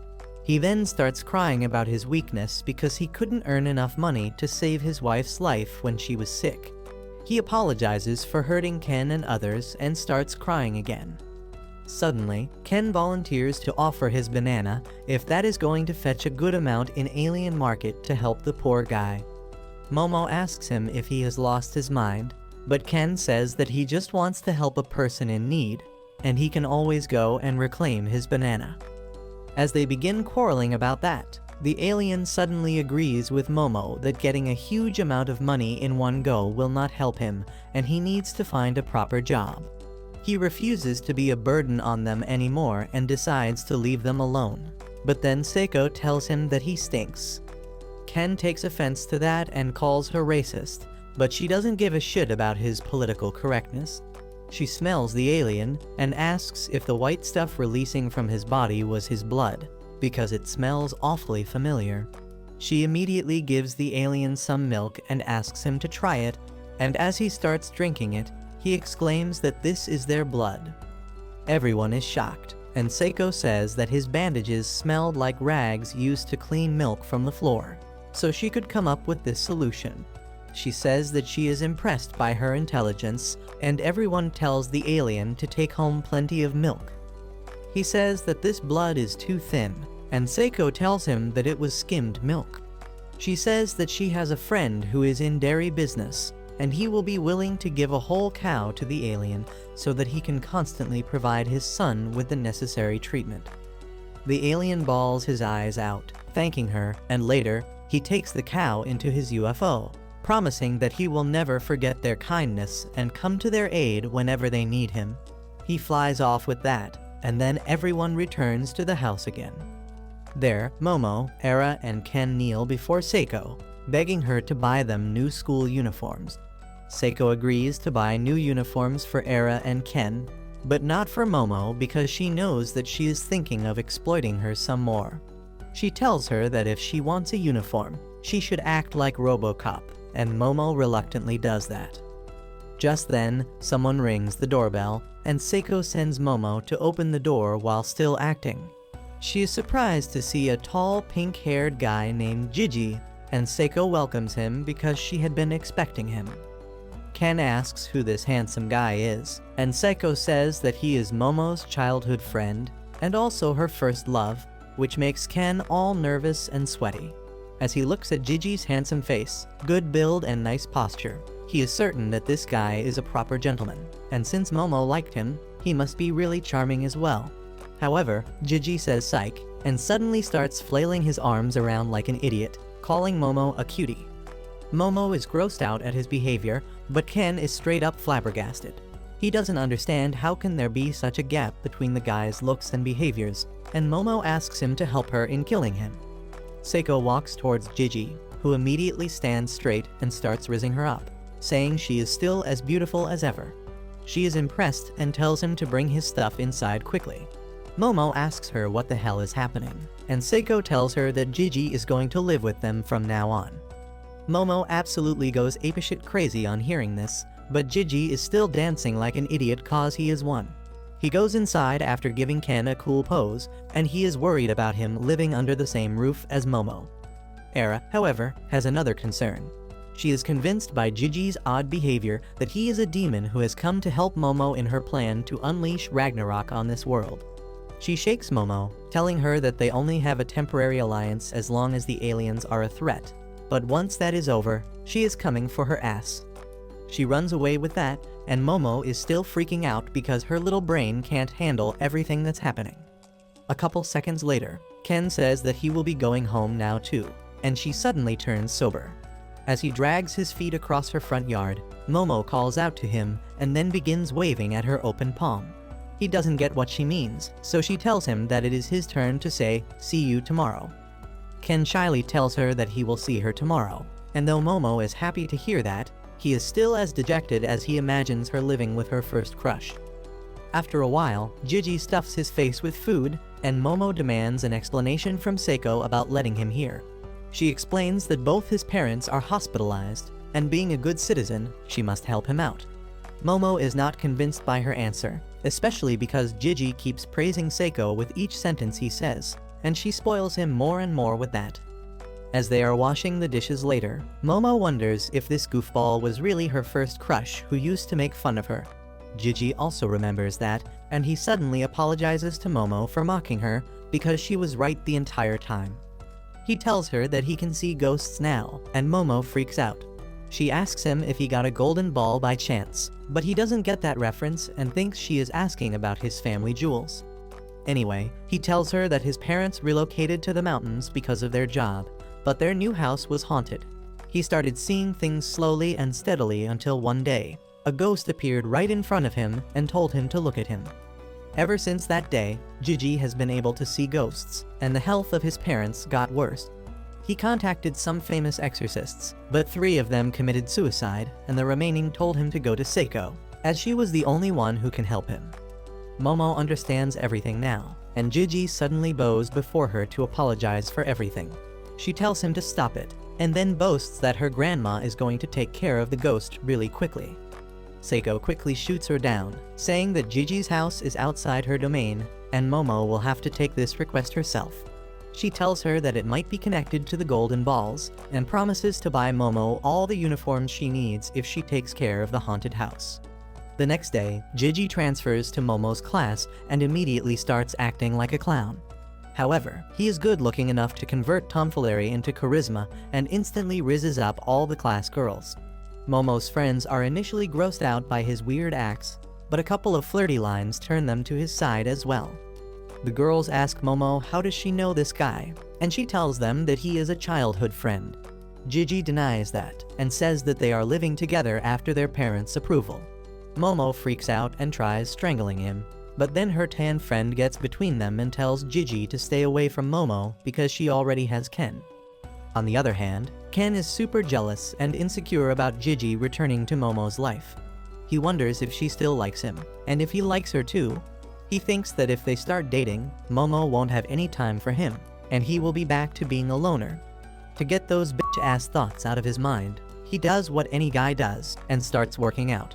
Speaker 1: He then starts crying about his weakness because he couldn't earn enough money to save his wife's life when she was sick. He apologizes for hurting Ken and others and starts crying again. Suddenly, Ken volunteers to offer his banana if that is going to fetch a good amount in alien market to help the poor guy. Momo asks him if he has lost his mind, but Ken says that he just wants to help a person in need, and he can always go and reclaim his banana. As they begin quarreling about that, the alien suddenly agrees with Momo that getting a huge amount of money in one go will not help him, and he needs to find a proper job. He refuses to be a burden on them anymore and decides to leave them alone. But then Seiko tells him that he stinks. Ken takes offense to that and calls her racist, but she doesn't give a shit about his political correctness. She smells the alien and asks if the white stuff releasing from his body was his blood, because it smells awfully familiar. She immediately gives the alien some milk and asks him to try it, and as he starts drinking it, he exclaims that this is their blood. Everyone is shocked, and Seiko says that his bandages smelled like rags used to clean milk from the floor, so she could come up with this solution. She says that she is impressed by her intelligence, and everyone tells the alien to take home plenty of milk. He says that this blood is too thin, and Seiko tells him that it was skimmed milk. She says that she has a friend who is in dairy business, and he will be willing to give a whole cow to the alien so that he can constantly provide his son with the necessary treatment. The alien bawls his eyes out, thanking her, and later, he takes the cow into his UFO, promising that he will never forget their kindness and come to their aid whenever they need him. He flies off with that, and then everyone returns to the house again. There, Momo, Era, and Ken kneel before Seiko, begging her to buy them new school uniforms. Seiko agrees to buy new uniforms for Era and Ken, but not for Momo because she knows that she is thinking of exploiting her some more. She tells her that if she wants a uniform, she should act like RoboCop, and Momo reluctantly does that. Just then, someone rings the doorbell, and Seiko sends Momo to open the door while still acting. She is surprised to see a tall, pink-haired guy named Gigi, and Seiko welcomes him because she had been expecting him. Ken asks who this handsome guy is, and Seiko says that he is Momo's childhood friend, and also her first love, which makes Ken all nervous and sweaty. As he looks at Gigi's handsome face, good build and nice posture, he is certain that this guy is a proper gentleman, and since Momo liked him, he must be really charming as well. However, Gigi says psych, and suddenly starts flailing his arms around like an idiot, calling Momo a cutie. Momo is grossed out at his behavior, but Ken is straight up flabbergasted. He doesn't understand how can there be such a gap between the guy's looks and behaviors, and Momo asks him to help her in killing him. Seiko walks towards Gigi, who immediately stands straight and starts rizzing her up, saying she is still as beautiful as ever. She is impressed and tells him to bring his stuff inside quickly. Momo asks her what the hell is happening, and Seiko tells her that Gigi is going to live with them from now on. Momo absolutely goes apeshit crazy on hearing this, but Gigi is still dancing like an idiot cause he is one. He goes inside after giving Ken a cool pose, and he is worried about him living under the same roof as Momo. Era, however, has another concern. She is convinced by Gigi's odd behavior that he is a demon who has come to help Momo in her plan to unleash Ragnarok on this world. She shakes Momo, telling her that they only have a temporary alliance as long as the aliens are a threat. But once that is over, she is coming for her ass. She runs away with that, and Momo is still freaking out because her little brain can't handle everything that's happening. A couple seconds later, Ken says that he will be going home now too, and she suddenly turns sober. As he drags his feet across her front yard, Momo calls out to him and then begins waving at her open palm. He doesn't get what she means, so she tells him that it is his turn to say, "See you tomorrow." Ken shyly tells her that he will see her tomorrow, and though Momo is happy to hear that, he is still as dejected as he imagines her living with her first crush. After a while, Gigi stuffs his face with food, and Momo demands an explanation from Seiko about letting him hear. She explains that both his parents are hospitalized, and being a good citizen, she must help him out. Momo is not convinced by her answer, especially because Gigi keeps praising Seiko with each sentence he says, and she spoils him more and more with that. As they are washing the dishes later, Momo wonders if this goofball was really her first crush who used to make fun of her. Gigi also remembers that, and he suddenly apologizes to Momo for mocking her because she was right the entire time. He tells her that he can see ghosts now, and Momo freaks out. She asks him if he got a golden ball by chance, but he doesn't get that reference and thinks she is asking about his family jewels. Anyway, he tells her that his parents relocated to the mountains because of their job, but their new house was haunted. He started seeing things slowly and steadily until one day, a ghost appeared right in front of him and told him to look at him. Ever since that day, Gigi has been able to see ghosts, and the health of his parents got worse. He contacted some famous exorcists, but 3 of them committed suicide, and the remaining told him to go to Seiko, as she was the only one who can help him. Momo understands everything now, and Gigi suddenly bows before her to apologize for everything. She tells him to stop it, and then boasts that her grandma is going to take care of the ghost really quickly. Seiko quickly shoots her down, saying that Gigi's house is outside her domain, and Momo will have to take this request herself. She tells her that it might be connected to the golden balls, and promises to buy Momo all the uniforms she needs if she takes care of the haunted house. The next day, Gigi transfers to Momo's class and immediately starts acting like a clown. However, he is good looking enough to convert tomfoolery into charisma and instantly rizzes up all the class girls. Momo's friends are initially grossed out by his weird acts, but a couple of flirty lines turn them to his side as well. The girls ask Momo how does she know this guy, and she tells them that he is a childhood friend. Gigi denies that, and says that they are living together after their parents' approval. Momo freaks out and tries strangling him, But then her tan friend gets between them and tells Gigi to stay away from Momo because she already has Ken. On the other hand, Ken is super jealous and insecure about Gigi returning to Momo's life. He wonders if she still likes him, and if he likes her too. He thinks that if they start dating, Momo won't have any time for him, and he will be back to being a loner. To get those bitch-ass thoughts out of his mind, he does what any guy does and starts working out.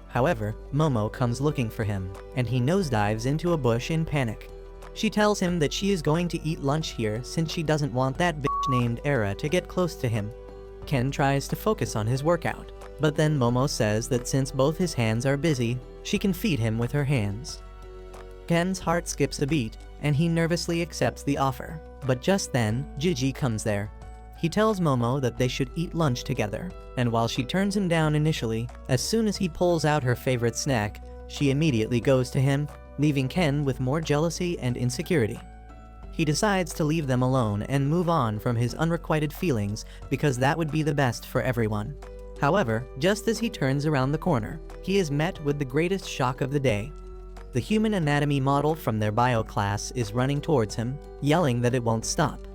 Speaker 1: However, Momo comes looking for him, and he nosedives into a bush in panic. She tells him that she is going to eat lunch here since she doesn't want that bitch named Era to get close to him. Ken tries to focus on his workout, but then Momo says that since both his hands are busy, she can feed him with her hands. Ken's heart skips a beat, and he nervously accepts the offer, but just then, Gigi comes there. He tells Momo that they should eat lunch together, and while she turns him down initially, as soon as he pulls out her favorite snack, she immediately goes to him, leaving Ken with more jealousy and insecurity. He decides to leave them alone and move on from his unrequited feelings because that would be the best for everyone. However, just as he turns around the corner, he is met with the greatest shock of the day. The human anatomy model from their bio class is running towards him, yelling that it won't stop.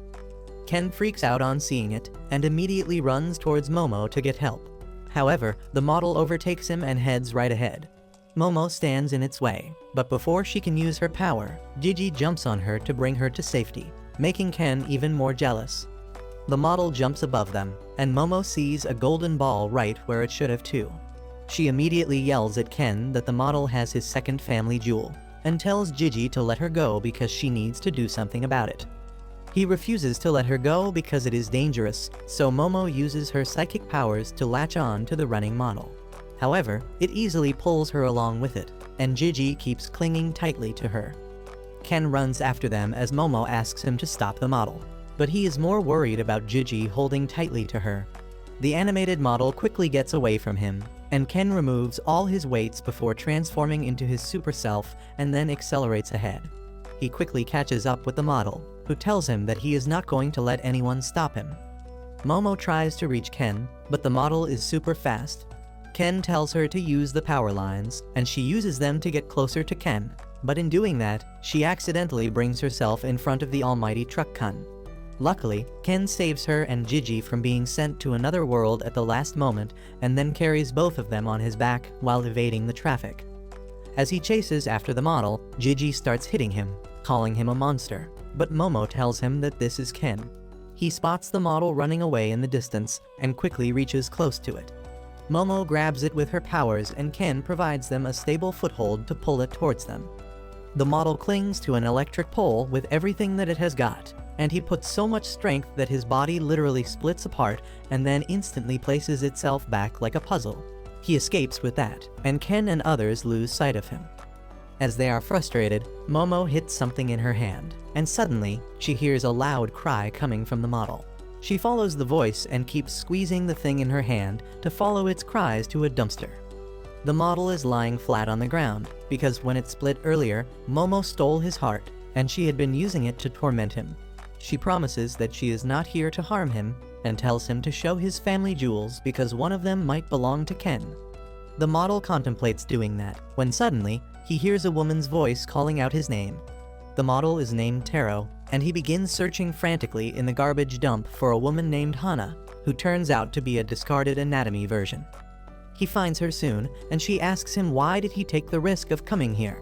Speaker 1: Ken freaks out on seeing it, and immediately runs towards Momo to get help. However, the model overtakes him and heads right ahead. Momo stands in its way, but before she can use her power, Gigi jumps on her to bring her to safety, making Ken even more jealous. The model jumps above them, and Momo sees a golden ball right where it should have too. She immediately yells at Ken that the model has his second family jewel, and tells Gigi to let her go because she needs to do something about it. He refuses to let her go because it is dangerous, so Momo uses her psychic powers to latch on to the running model. However, it easily pulls her along with it, and Gigi keeps clinging tightly to her. Ken runs after them as Momo asks him to stop the model, but he is more worried about Gigi holding tightly to her. The animated model quickly gets away from him, and Ken removes all his weights before transforming into his super self and then accelerates ahead. He quickly catches up with the model, who tells him that he is not going to let anyone stop him. Momo tries to reach Ken, but the model is super fast. Ken tells her to use the power lines, and she uses them to get closer to Ken, but in doing that, she accidentally brings herself in front of the almighty truck Kun. Luckily, Ken saves her and Gigi from being sent to another world at the last moment and then carries both of them on his back while evading the traffic. As he chases after the model, Gigi starts hitting him, calling him a monster, but Momo tells him that this is Ken. He spots the model running away in the distance and quickly reaches close to it. Momo grabs it with her powers and Ken provides them a stable foothold to pull it towards them. The model clings to an electric pole with everything that it has got, and he puts so much strength that his body literally splits apart and then instantly places itself back like a puzzle. He escapes with that, and Ken and others lose sight of him. As they are frustrated, Momo hits something in her hand, and suddenly, she hears a loud cry coming from the model. She follows the voice and keeps squeezing the thing in her hand to follow its cries to a dumpster. The model is lying flat on the ground, because when it split earlier, Momo stole his heart, and she had been using it to torment him. She promises that she is not here to harm him, and tells him to show his family jewels because one of them might belong to Ken. The model contemplates doing that, when suddenly, he hears a woman's voice calling out his name. The model is named Taro, and he begins searching frantically in the garbage dump for a woman named Hana, who turns out to be a discarded anatomy version. He finds her soon, and she asks him why did he take the risk of coming here.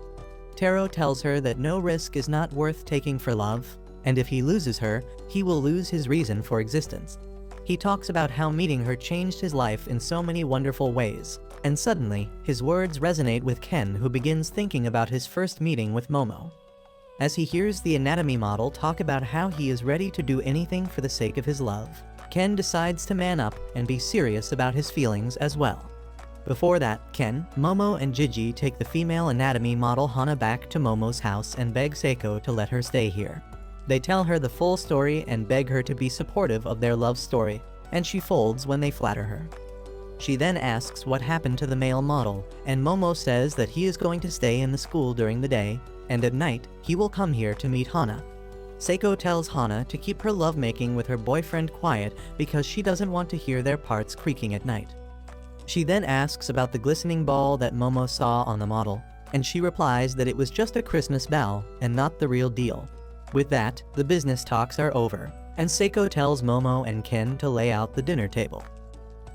Speaker 1: Taro tells her that no risk is not worth taking for love, and if he loses her, he will lose his reason for existence. He talks about how meeting her changed his life in so many wonderful ways, and suddenly, his words resonate with Ken, who begins thinking about his first meeting with Momo. As he hears the anatomy model talk about how he is ready to do anything for the sake of his love, Ken decides to man up and be serious about his feelings as well. Before that, Ken, Momo, and Gigi take the female anatomy model Hana back to Momo's house and beg Seiko to let her stay here. They tell her the full story and beg her to be supportive of their love story, and she folds when they flatter her. She then asks what happened to the male model, and Momo says that he is going to stay in the school during the day, and at night, he will come here to meet Hana. Seiko tells Hana to keep her lovemaking with her boyfriend quiet because she doesn't want to hear their parts creaking at night. She then asks about the glistening ball that Momo saw on the model. and she replies that it was just a Christmas bell and not the real deal. With that, the business talks are over, and Seiko tells Momo and Ken to lay out the dinner table.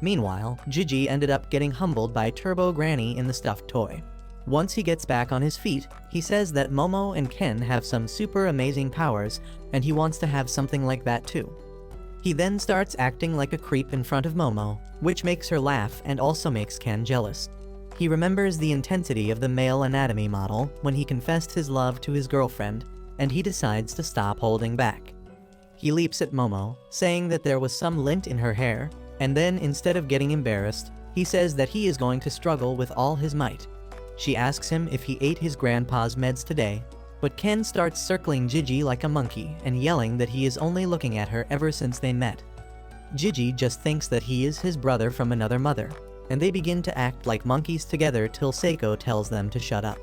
Speaker 1: Meanwhile, Gigi ended up getting humbled by Turbo Granny in the stuffed toy. Once he gets back on his feet, he says that Momo and Ken have some super amazing powers, and he wants to have something like that too. He then starts acting like a creep in front of Momo, which makes her laugh and also makes Ken jealous. He remembers the intensity of the male anatomy model when he confessed his love to his girlfriend, and he decides to stop holding back. He leaps at Momo, saying that there was some lint in her hair, and then instead of getting embarrassed, he says that he is going to struggle with all his might. She asks him if he ate his grandpa's meds today, but Ken starts circling Gigi like a monkey and yelling that he is only looking at her ever since they met. Gigi just thinks that he is his brother from another mother, and they begin to act like monkeys together till Seiko tells them to shut up.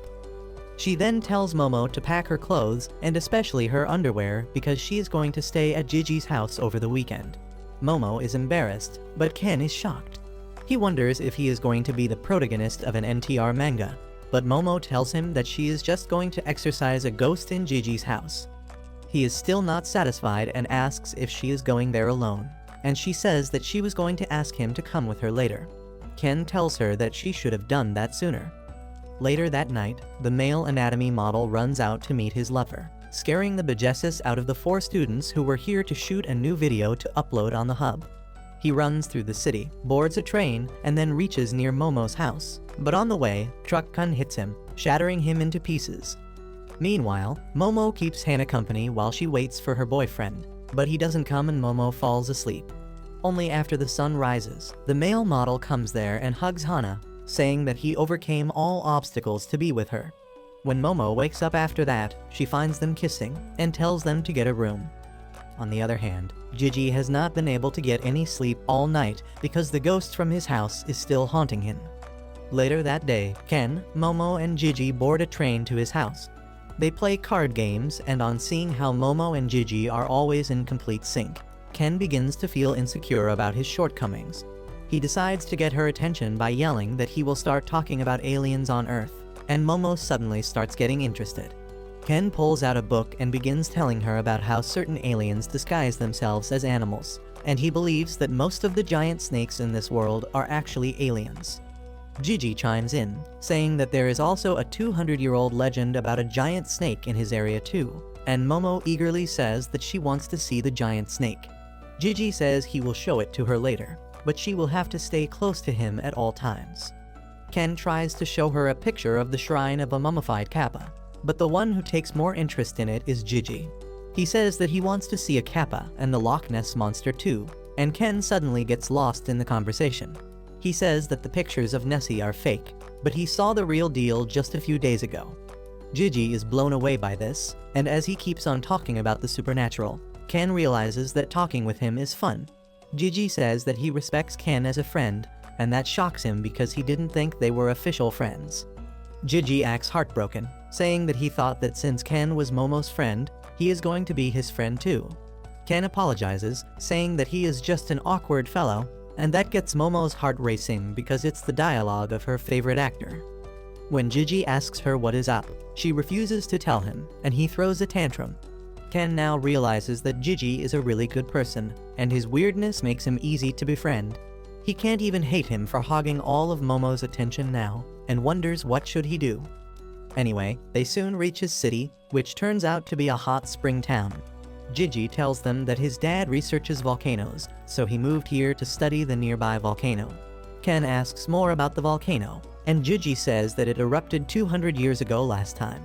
Speaker 1: She then tells Momo to pack her clothes, and especially her underwear, because she is going to stay at Gigi's house over the weekend. Momo is embarrassed, but Ken is shocked. He wonders if he is going to be the protagonist of an NTR manga, but Momo tells him that she is just going to exorcise a ghost in Gigi's house. He is still not satisfied and asks if she is going there alone, and she says that she was going to ask him to come with her later. Ken tells her that she should have done that sooner. Later that night, the male anatomy model runs out to meet his lover, scaring the bejesus out of the 4 students who were here to shoot a new video to upload on the hub. He runs through the city, boards a train, and then reaches near Momo's house. But on the way, Truck-kun hits him, shattering him into pieces. Meanwhile, Momo keeps Hana company while she waits for her boyfriend, but he doesn't come and Momo falls asleep. Only after the sun rises, the male model comes there and hugs Hana, saying that he overcame all obstacles to be with her. When Momo wakes up after that, she finds them kissing and tells them to get a room. On the other hand, Gigi has not been able to get any sleep all night because the ghost from his house is still haunting him. Later that day, Ken, Momo, and Gigi board a train to his house. They play card games, and on seeing how Momo and Gigi are always in complete sync, Ken begins to feel insecure about his shortcomings. He decides to get her attention by yelling that he will start talking about aliens on Earth, and Momo suddenly starts getting interested. Ken pulls out a book and begins telling her about how certain aliens disguise themselves as animals, and he believes that most of the giant snakes in this world are actually aliens. Gigi chimes in, saying that there is also a 200-year-old legend about a giant snake in his area too, and Momo eagerly says that she wants to see the giant snake. Gigi says he will show it to her later, but she will have to stay close to him at all times. Ken tries to show her a picture of the shrine of a mummified kappa, but the one who takes more interest in it is Gigi. He says that he wants to see a kappa and the Loch Ness monster too, and Ken suddenly gets lost in the conversation. He says that the pictures of Nessie are fake, but he saw the real deal just a few days ago. Gigi is blown away by this, and as he keeps on talking about the supernatural, Ken realizes that talking with him is fun. Gigi says that he respects Ken as a friend, and that shocks him because he didn't think they were official friends. Gigi acts heartbroken, saying that he thought that since Ken was Momo's friend, he is going to be his friend too. Ken apologizes, saying that he is just an awkward fellow, and that gets Momo's heart racing because it's the dialogue of her favorite actor. When Gigi asks her what is up, she refuses to tell him, and he throws a tantrum. Ken now realizes that Gigi is a really good person, and his weirdness makes him easy to befriend. He can't even hate him for hogging all of Momo's attention now, and wonders what should he do. Anyway, they soon reach his city, which turns out to be a hot spring town. Gigi tells them that his dad researches volcanoes, so he moved here to study the nearby volcano. Ken asks more about the volcano, and Gigi says that it erupted 200 years ago last time.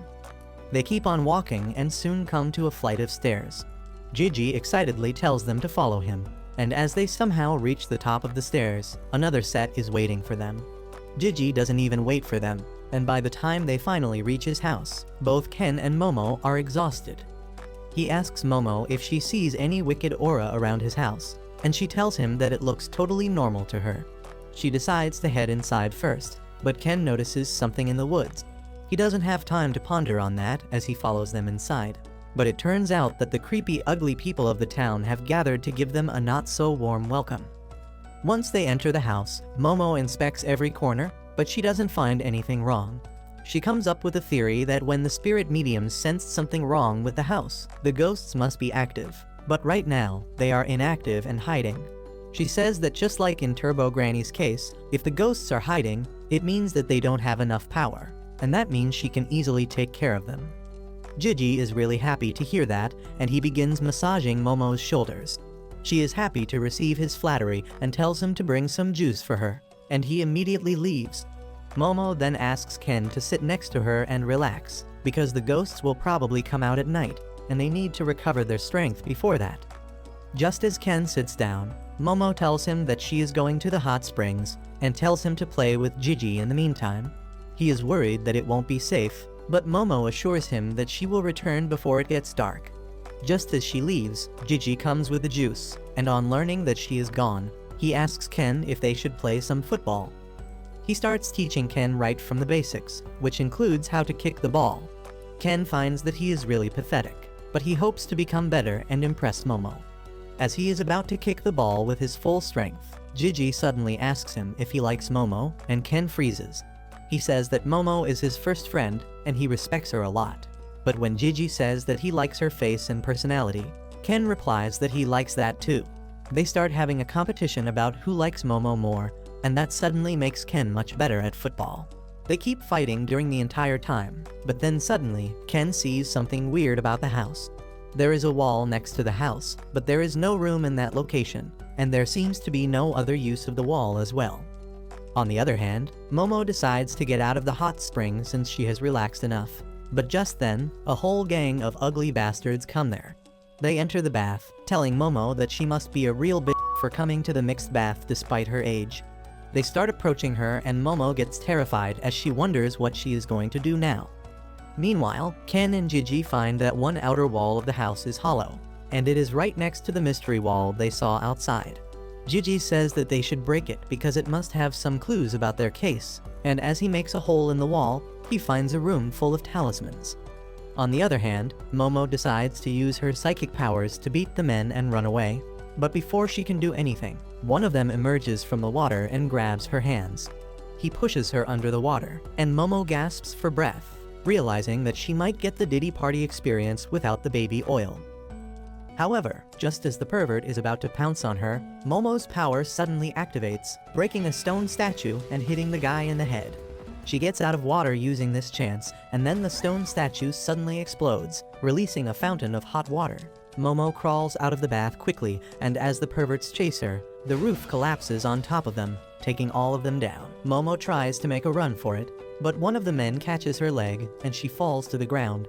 Speaker 1: They keep on walking and soon come to a flight of stairs. Gigi excitedly tells them to follow him, and as they somehow reach the top of the stairs, another set is waiting for them. Gigi doesn't even wait for them, and by the time they finally reach his house, both Ken and Momo are exhausted. He asks Momo if she sees any wicked aura around his house, and she tells him that it looks totally normal to her. She decides to head inside first, but Ken notices something in the woods. He doesn't have time to ponder on that as he follows them inside, but it turns out that the creepy, ugly people of the town have gathered to give them a not-so-warm welcome. Once they enter the house, Momo inspects every corner, but she doesn't find anything wrong. She comes up with a theory that when the spirit mediums sensed something wrong with the house, the ghosts must be active. But right now, they are inactive and hiding. She says that just like in Turbo Granny's case, if the ghosts are hiding, it means that they don't have enough power, and that means she can easily take care of them. Gigi is really happy to hear that, and he begins massaging Momo's shoulders. She is happy to receive his flattery and tells him to bring some juice for her, and he immediately leaves. Momo then asks Ken to sit next to her and relax, because the ghosts will probably come out at night, and they need to recover their strength before that. Just as Ken sits down, Momo tells him that she is going to the hot springs, and tells him to play with Gigi in the meantime. He is worried that it won't be safe, but Momo assures him that she will return before it gets dark. Just as she leaves, Gigi comes with the juice, and on learning that she is gone, he asks Ken if they should play some football. He starts teaching Ken right from the basics, which includes how to kick the ball. Ken finds that he is really pathetic, but he hopes to become better and impress Momo. As he is about to kick the ball with his full strength, Gigi suddenly asks him if he likes Momo, and Ken freezes. He says that Momo is his first friend, and he respects her a lot. But when Gigi says that he likes her face and personality, Ken replies that he likes that too. They start having a competition about who likes Momo more, and that suddenly makes Ken much better at football. They keep fighting during the entire time, but then suddenly, Ken sees something weird about the house. There is a wall next to the house, but there is no room in that location, and there seems to be no other use of the wall as well. On the other hand, Momo decides to get out of the hot spring since she has relaxed enough. But just then, a whole gang of ugly bastards come there. They enter the bath, telling Momo that she must be a real bitch for coming to the mixed bath despite her age. They start approaching her and Momo gets terrified as she wonders what she is going to do now. Meanwhile, Ken and Gigi find that one outer wall of the house is hollow, and it is right next to the mystery wall they saw outside. Gigi says that they should break it because it must have some clues about their case, and as he makes a hole in the wall, he finds a room full of talismans. On the other hand, Momo decides to use her psychic powers to beat the men and run away, but before she can do anything, one of them emerges from the water and grabs her hands. He pushes her under the water, and Momo gasps for breath, realizing that she might get the Diddy Party experience without the baby oil. However, just as the pervert is about to pounce on her, Momo's power suddenly activates, breaking a stone statue and hitting the guy in the head. She gets out of water using this chance, and then the stone statue suddenly explodes, releasing a fountain of hot water. Momo crawls out of the bath quickly, and as the perverts chase her, the roof collapses on top of them, taking all of them down. Momo tries to make a run for it, but one of the men catches her leg, and she falls to the ground.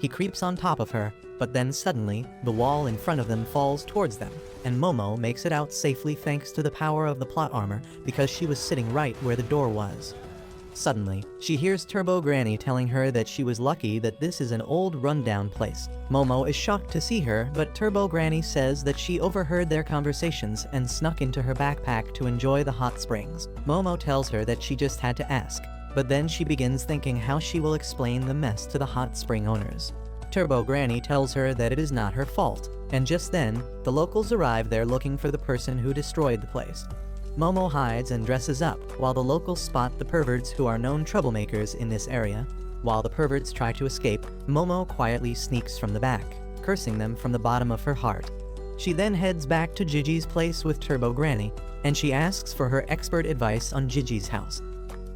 Speaker 1: He creeps on top of her, but then suddenly, the wall in front of them falls towards them, and Momo makes it out safely thanks to the power of the plot armor because she was sitting right where the door was. Suddenly, she hears Turbo Granny telling her that she was lucky that this is an old rundown place. Momo is shocked to see her, but Turbo Granny says that she overheard their conversations and snuck into her backpack to enjoy the hot springs. Momo tells her that she just had to ask, but then she begins thinking how she will explain the mess to the hot spring owners. Turbo Granny tells her that it is not her fault, and just then, the locals arrive there looking for the person who destroyed the place. Momo hides and dresses up, while the locals spot the perverts who are known troublemakers in this area. While the perverts try to escape, Momo quietly sneaks from the back, cursing them from the bottom of her heart. She then heads back to Gigi's place with Turbo Granny, and she asks for her expert advice on Gigi's house.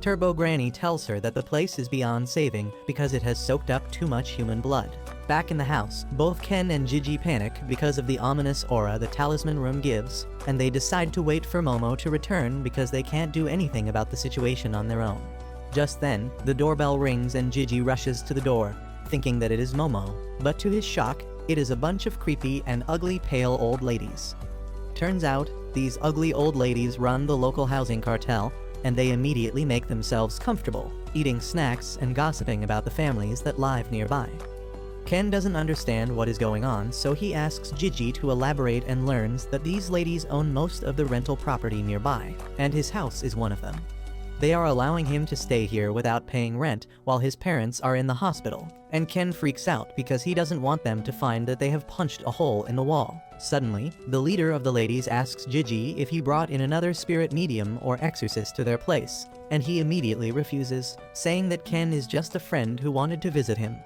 Speaker 1: Turbo Granny tells her that the place is beyond saving because it has soaked up too much human blood. Back in the house, both Ken and Gigi panic because of the ominous aura the talisman room gives, and they decide to wait for Momo to return because they can't do anything about the situation on their own. Just then, the doorbell rings and Gigi rushes to the door, thinking that it is Momo, but to his shock, it is a bunch of creepy and ugly pale old ladies. Turns out, these ugly old ladies run the local housing cartel, and they immediately make themselves comfortable, eating snacks and gossiping about the families that live nearby. Ken doesn't understand what is going on, so he asks Gigi to elaborate and learns that these ladies own most of the rental property nearby, and his house is one of them. They are allowing him to stay here without paying rent while his parents are in the hospital, and Ken freaks out because he doesn't want them to find that they have punched a hole in the wall. Suddenly, the leader of the ladies asks Gigi if he brought in another spirit medium or exorcist to their place, and he immediately refuses, saying that Ken is just a friend who wanted to visit him.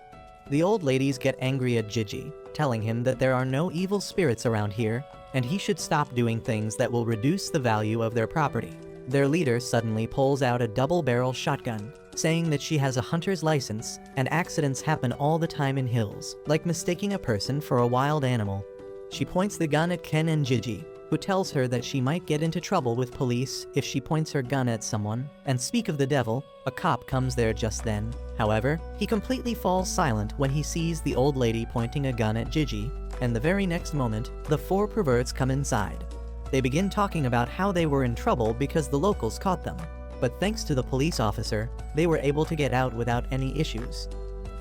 Speaker 1: The old ladies get angry at Gigi, telling him that there are no evil spirits around here, and he should stop doing things that will reduce the value of their property. Their leader suddenly pulls out a double-barrel shotgun, saying that she has a hunter's license, and accidents happen all the time in hills, like mistaking a person for a wild animal. She points the gun at Ken and Gigi, who tells her that she might get into trouble with police if she points her gun at someone, and speak of the devil, a cop comes there just then. However, he completely falls silent when he sees the old lady pointing a gun at Gigi, and the very next moment, the four perverts come inside. They begin talking about how they were in trouble because the locals caught them, but thanks to the police officer, they were able to get out without any issues.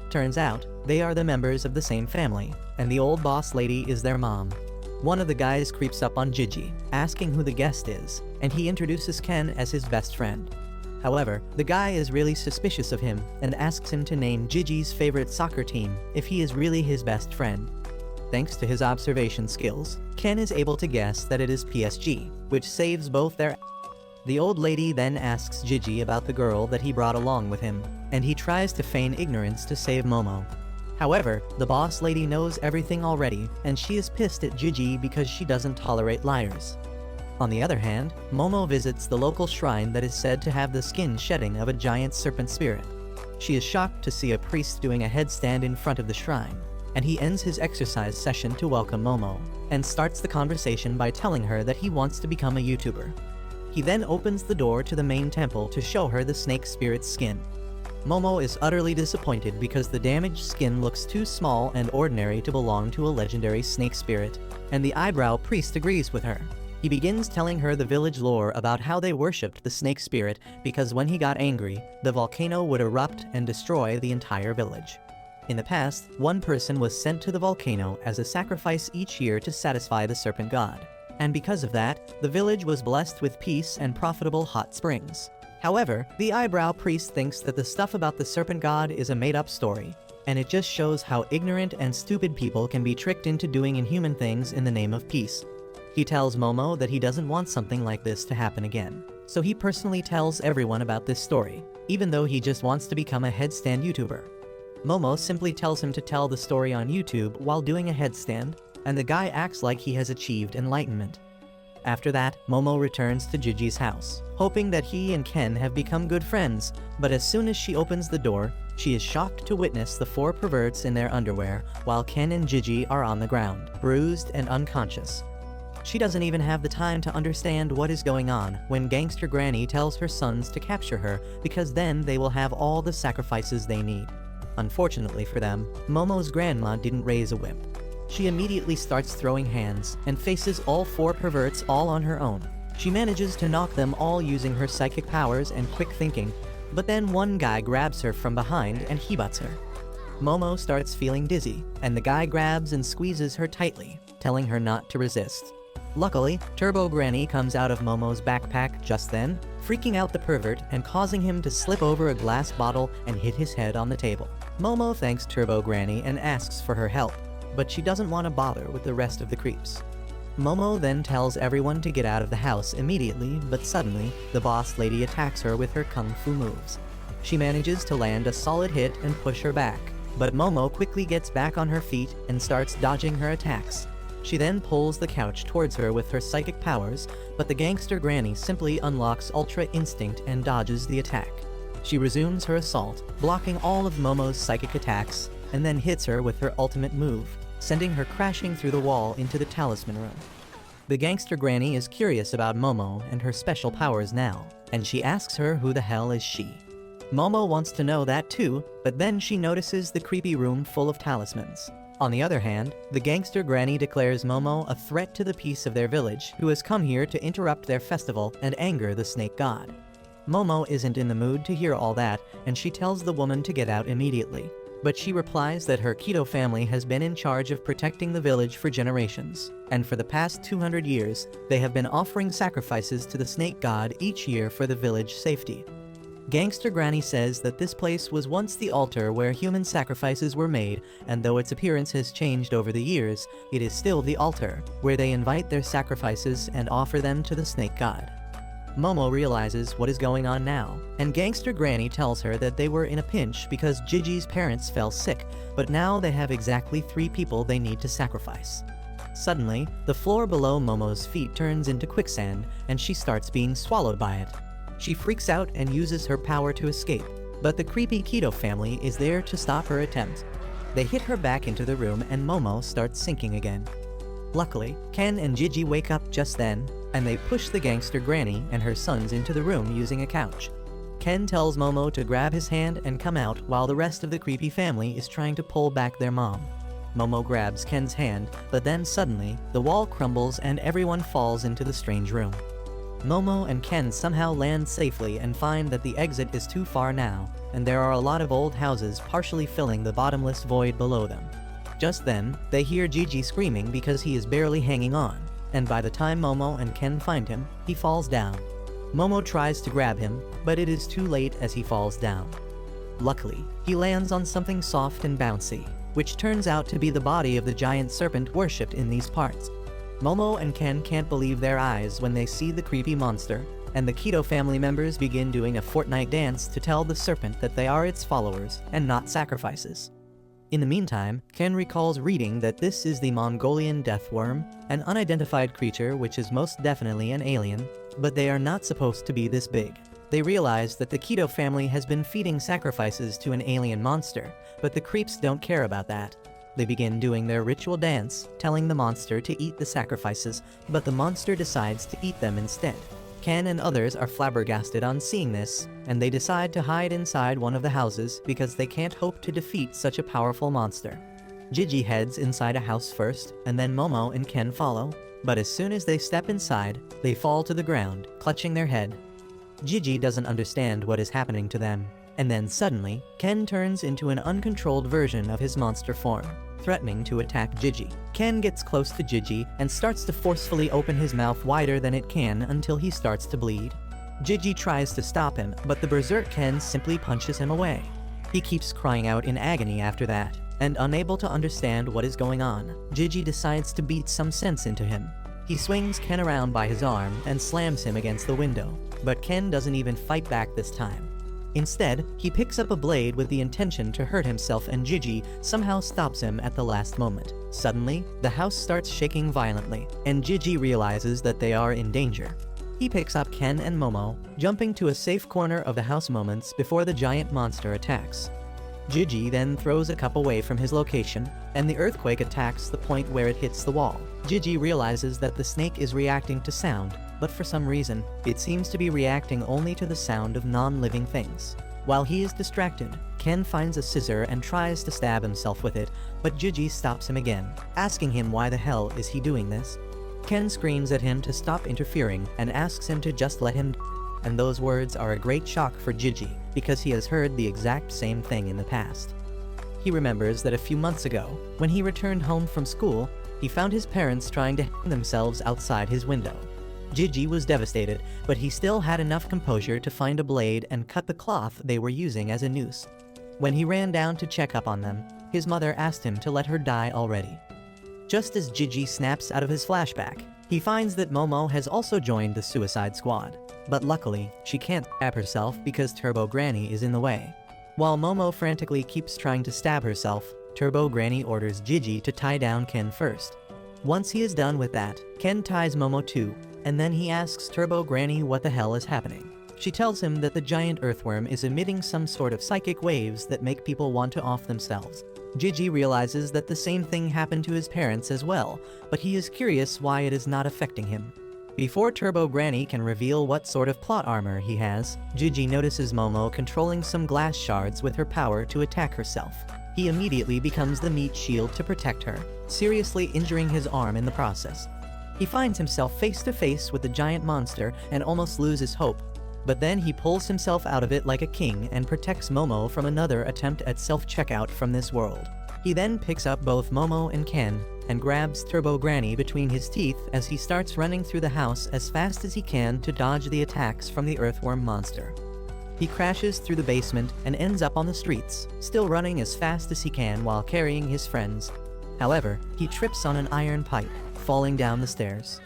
Speaker 1: Turns out, they are the members of the same family, and the old boss lady is their mom. One of the guys creeps up on Gigi, asking who the guest is, and he introduces Ken as his best friend. However, the guy is really suspicious of him and asks him to name Gigi's favorite soccer team if he is really his best friend. Thanks to his observation skills, Ken is able to guess that it is PSG, which saves both their. The old lady then asks Gigi about the girl that he brought along with him, and he tries to feign ignorance to save Momo. However, the boss lady knows everything already, and she is pissed at Gigi because she doesn't tolerate liars. On the other hand, Momo visits the local shrine that is said to have the skin shedding of a giant serpent spirit. She is shocked to see a priest doing a headstand in front of the shrine, and he ends his exercise session to welcome Momo, and starts the conversation by telling her that he wants to become a YouTuber. He then opens the door to the main temple to show her the snake spirit's skin. Momo is utterly disappointed because the damaged skin looks too small and ordinary to belong to a legendary snake spirit, and the eyebrow priest agrees with her. He begins telling her the village lore about how they worshipped the snake spirit because when he got angry, the volcano would erupt and destroy the entire village. In the past, one person was sent to the volcano as a sacrifice each year to satisfy the serpent god, and because of that, the village was blessed with peace and profitable hot springs. However, the eyebrow priest thinks that the stuff about the serpent god is a made-up story, and it just shows how ignorant and stupid people can be tricked into doing inhuman things in the name of peace. He tells Momo that he doesn't want something like this to happen again, so he personally tells everyone about this story, even though he just wants to become a headstand YouTuber. Momo simply tells him to tell the story on YouTube while doing a headstand, and the guy acts like he has achieved enlightenment. After that, Momo returns to Gigi's house, hoping that he and Ken have become good friends, but as soon as she opens the door, she is shocked to witness the four perverts in their underwear, while Ken and Gigi are on the ground, bruised and unconscious. She doesn't even have the time to understand what is going on when Gangster Granny tells her sons to capture her because then they will have all the sacrifices they need. Unfortunately for them, Momo's grandma didn't raise a whip. She immediately starts throwing hands and faces all four perverts all on her own. She manages to knock them all using her psychic powers and quick thinking, but then one guy grabs her from behind and headbutts her. Momo starts feeling dizzy, and the guy grabs and squeezes her tightly, telling her not to resist. Luckily, Turbo Granny comes out of Momo's backpack just then, freaking out the pervert and causing him to slip over a glass bottle and hit his head on the table. Momo thanks Turbo Granny and asks for her help, but she doesn't want to bother with the rest of the creeps. Momo then tells everyone to get out of the house immediately, but suddenly, the boss lady attacks her with her kung fu moves. She manages to land a solid hit and push her back, but Momo quickly gets back on her feet and starts dodging her attacks. She then pulls the couch towards her with her psychic powers, but the Gangster Granny simply unlocks Ultra Instinct and dodges the attack. She resumes her assault, blocking all of Momo's psychic attacks, and then hits her with her ultimate move, sending her crashing through the wall into the talisman room. The Gangster Granny is curious about Momo and her special powers now, and she asks her who the hell is she. Momo wants to know that too, but then she notices the creepy room full of talismans. On the other hand, the Gangster Granny declares Momo a threat to the peace of their village, who has come here to interrupt their festival and anger the snake god. Momo isn't in the mood to hear all that, and she tells the woman to get out immediately. But she replies that her Keto family has been in charge of protecting the village for generations, and for the past 200 years, they have been offering sacrifices to the snake god each year for the village safety. Gangster Granny says that this place was once the altar where human sacrifices were made, and though its appearance has changed over the years, it is still the altar, where they invite their sacrifices and offer them to the snake god. Momo realizes what is going on now, and Gangster Granny tells her that they were in a pinch because Gigi's parents fell sick, but now they have exactly 3 people they need to sacrifice. Suddenly, the floor below Momo's feet turns into quicksand, and she starts being swallowed by it. She freaks out and uses her power to escape, but the creepy Keto family is there to stop her attempt. They hit her back into the room and Momo starts sinking again. Luckily, Ken and Gigi wake up just then, and they push the Gangster Granny and her sons into the room using a couch. Ken tells Momo to grab his hand and come out while the rest of the creepy family is trying to pull back their mom. Momo grabs Ken's hand, but then suddenly, the wall crumbles and everyone falls into the strange room. Momo and Ken somehow land safely and find that the exit is too far now, and there are a lot of old houses partially filling the bottomless void below them. Just then, they hear Gigi screaming because he is barely hanging on, and by the time Momo and Ken find him, he falls down. Momo tries to grab him, but it is too late as he falls down. Luckily, he lands on something soft and bouncy, which turns out to be the body of the giant serpent worshipped in these parts. Momo and Ken can't believe their eyes when they see the creepy monster, and the Keto family members begin doing a Fortnite dance to tell the serpent that they are its followers and not sacrifices. In the meantime, Ken recalls reading that this is the Mongolian death worm, an unidentified creature which is most definitely an alien, but they are not supposed to be this big. They realize that the Keto family has been feeding sacrifices to an alien monster, but the creeps don't care about that. They begin doing their ritual dance, telling the monster to eat the sacrifices, but the monster decides to eat them instead. Ken and others are flabbergasted on seeing this, and they decide to hide inside one of the houses because they can't hope to defeat such a powerful monster. Gigi heads inside a house first, and then Momo and Ken follow, but as soon as they step inside, they fall to the ground, clutching their head. Gigi doesn't understand what is happening to them, and then suddenly, Ken turns into an uncontrolled version of his monster form, threatening to attack Gigi. Ken gets close to Gigi and starts to forcefully open his mouth wider than it can until he starts to bleed. Gigi tries to stop him, but the berserk Ken simply punches him away. He keeps crying out in agony after that, and unable to understand what is going on, Gigi decides to beat some sense into him. He swings Ken around by his arm and slams him against the window, but Ken doesn't even fight back this time. Instead, he picks up a blade with the intention to hurt himself, and Gigi somehow stops him at the last moment. Suddenly, the house starts shaking violently, and Gigi realizes that they are in danger. He picks up Ken and Momo, jumping to a safe corner of the house moments before the giant monster attacks. Gigi then throws a cup away from his location, and the earthquake attacks the point where it hits the wall. Gigi realizes that the snake is reacting to sound, but for some reason, it seems to be reacting only to the sound of non-living things. While he is distracted, Ken finds a scissor and tries to stab himself with it, but Gigi stops him again, asking him why the hell is he doing this. Ken screams at him to stop interfering and asks him to just let him, and those words are a great shock for Gigi, because he has heard the exact same thing in the past. He remembers that a few months ago, when he returned home from school, he found his parents trying to hang themselves outside his window. Gigi was devastated, but he still had enough composure to find a blade and cut the cloth they were using as a noose. When he ran down to check up on them, his mother asked him to let her die already. Just as Gigi snaps out of his flashback, he finds that Momo has also joined the suicide squad, but luckily, she can't stab herself because Turbo Granny is in the way. While Momo frantically keeps trying to stab herself, Turbo Granny orders Gigi to tie down Ken first. Once he is done with that, Ken ties Momo too, and then he asks Turbo Granny what the hell is happening. She tells him that the giant earthworm is emitting some sort of psychic waves that make people want to off themselves. Gigi realizes that the same thing happened to his parents as well, but he is curious why it is not affecting him. Before Turbo Granny can reveal what sort of plot armor he has, Gigi notices Momo controlling some glass shards with her power to attack herself. He immediately becomes the meat shield to protect her, seriously injuring his arm in the process. He finds himself face to face with the giant monster and almost loses hope, but then he pulls himself out of it like a king and protects Momo from another attempt at self-checkout from this world. He then picks up both Momo and Ken and grabs Turbo Granny between his teeth as he starts running through the house as fast as he can to dodge the attacks from the earthworm monster. He crashes through the basement and ends up on the streets, still running as fast as he can while carrying his friends. However, he trips on an iron pipe, falling down the stairs.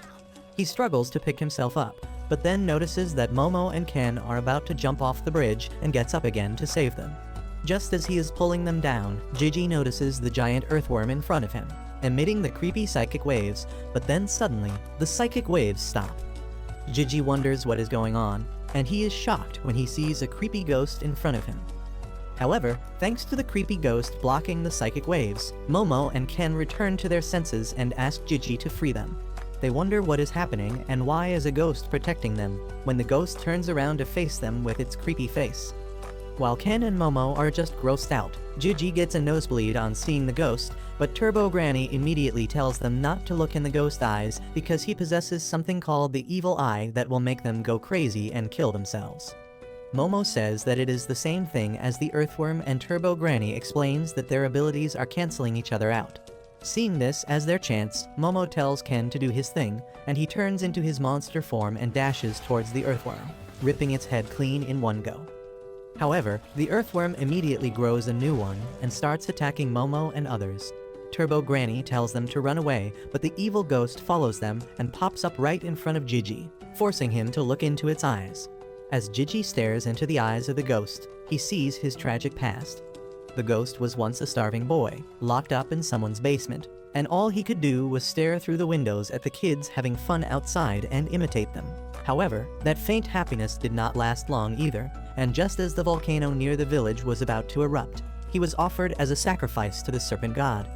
Speaker 1: He struggles to pick himself up, but then notices that Momo and Ken are about to jump off the bridge and gets up again to save them. Just as he is pulling them down, Gigi notices the giant earthworm in front of him, emitting the creepy psychic waves, but then suddenly, the psychic waves stop. Gigi wonders what is going on, and he is shocked when he sees a creepy ghost in front of him. However, thanks to the creepy ghost blocking the psychic waves, Momo and Ken return to their senses and ask Gigi to free them. They wonder what is happening and why is a ghost protecting them, when the ghost turns around to face them with its creepy face. While Ken and Momo are just grossed out, Gigi gets a nosebleed on seeing the ghost, but Turbo Granny immediately tells them not to look in the ghost eyes because he possesses something called the evil eye that will make them go crazy and kill themselves. Momo says that it is the same thing as the earthworm, and Turbo Granny explains that their abilities are canceling each other out. Seeing this as their chance, Momo tells Ken to do his thing, and he turns into his monster form and dashes towards the earthworm, ripping its head clean in one go. However, the earthworm immediately grows a new one and starts attacking Momo and others. Turbo Granny tells them to run away, but the evil ghost follows them and pops up right in front of Gigi, forcing him to look into its eyes. As Gigi stares into the eyes of the ghost, he sees his tragic past. The ghost was once a starving boy, locked up in someone's basement, and all he could do was stare through the windows at the kids having fun outside and imitate them. However, that faint happiness did not last long either, and just as the volcano near the village was about to erupt, he was offered as a sacrifice to the serpent god.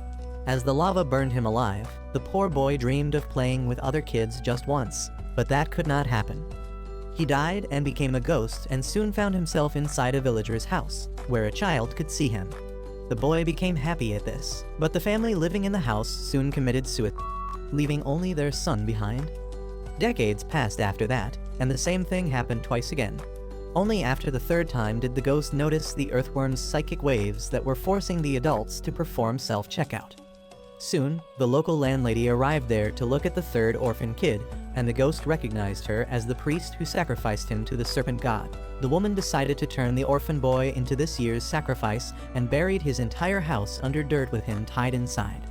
Speaker 1: As the lava burned him alive, the poor boy dreamed of playing with other kids just once, but that could not happen. He died and became a ghost and soon found himself inside a villager's house, where a child could see him. The boy became happy at this, but the family living in the house soon committed suicide, leaving only their son behind. Decades passed after that, and the same thing happened twice again. Only after the third time did the ghost notice the earthworm's psychic waves that were forcing the adults to perform self-checkout. Soon, the local landlady arrived there to look at the third orphan kid, and the ghost recognized her as the priest who sacrificed him to the serpent god. The woman decided to turn the orphan boy into this year's sacrifice and buried his entire house under dirt with him tied inside.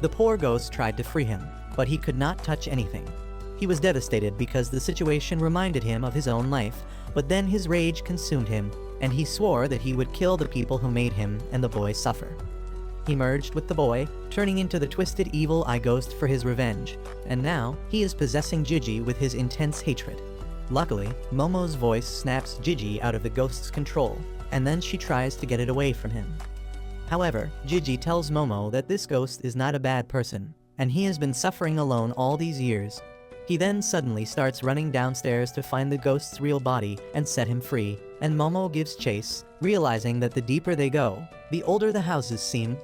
Speaker 1: The poor ghost tried to free him, but he could not touch anything. He was devastated because the situation reminded him of his own life, but then his rage consumed him, and he swore that he would kill the people who made him and the boy suffer. He merged with the boy, turning into the twisted evil eye ghost for his revenge, and now he is possessing Gigi with his intense hatred. Luckily, Momo's voice snaps Gigi out of the ghost's control, and then she tries to get it away from him. However, Gigi tells Momo that this ghost is not a bad person, and he has been suffering alone all these years. He then suddenly starts running downstairs to find the ghost's real body and set him free, and Momo gives chase, realizing that the deeper they go, the older the houses seem.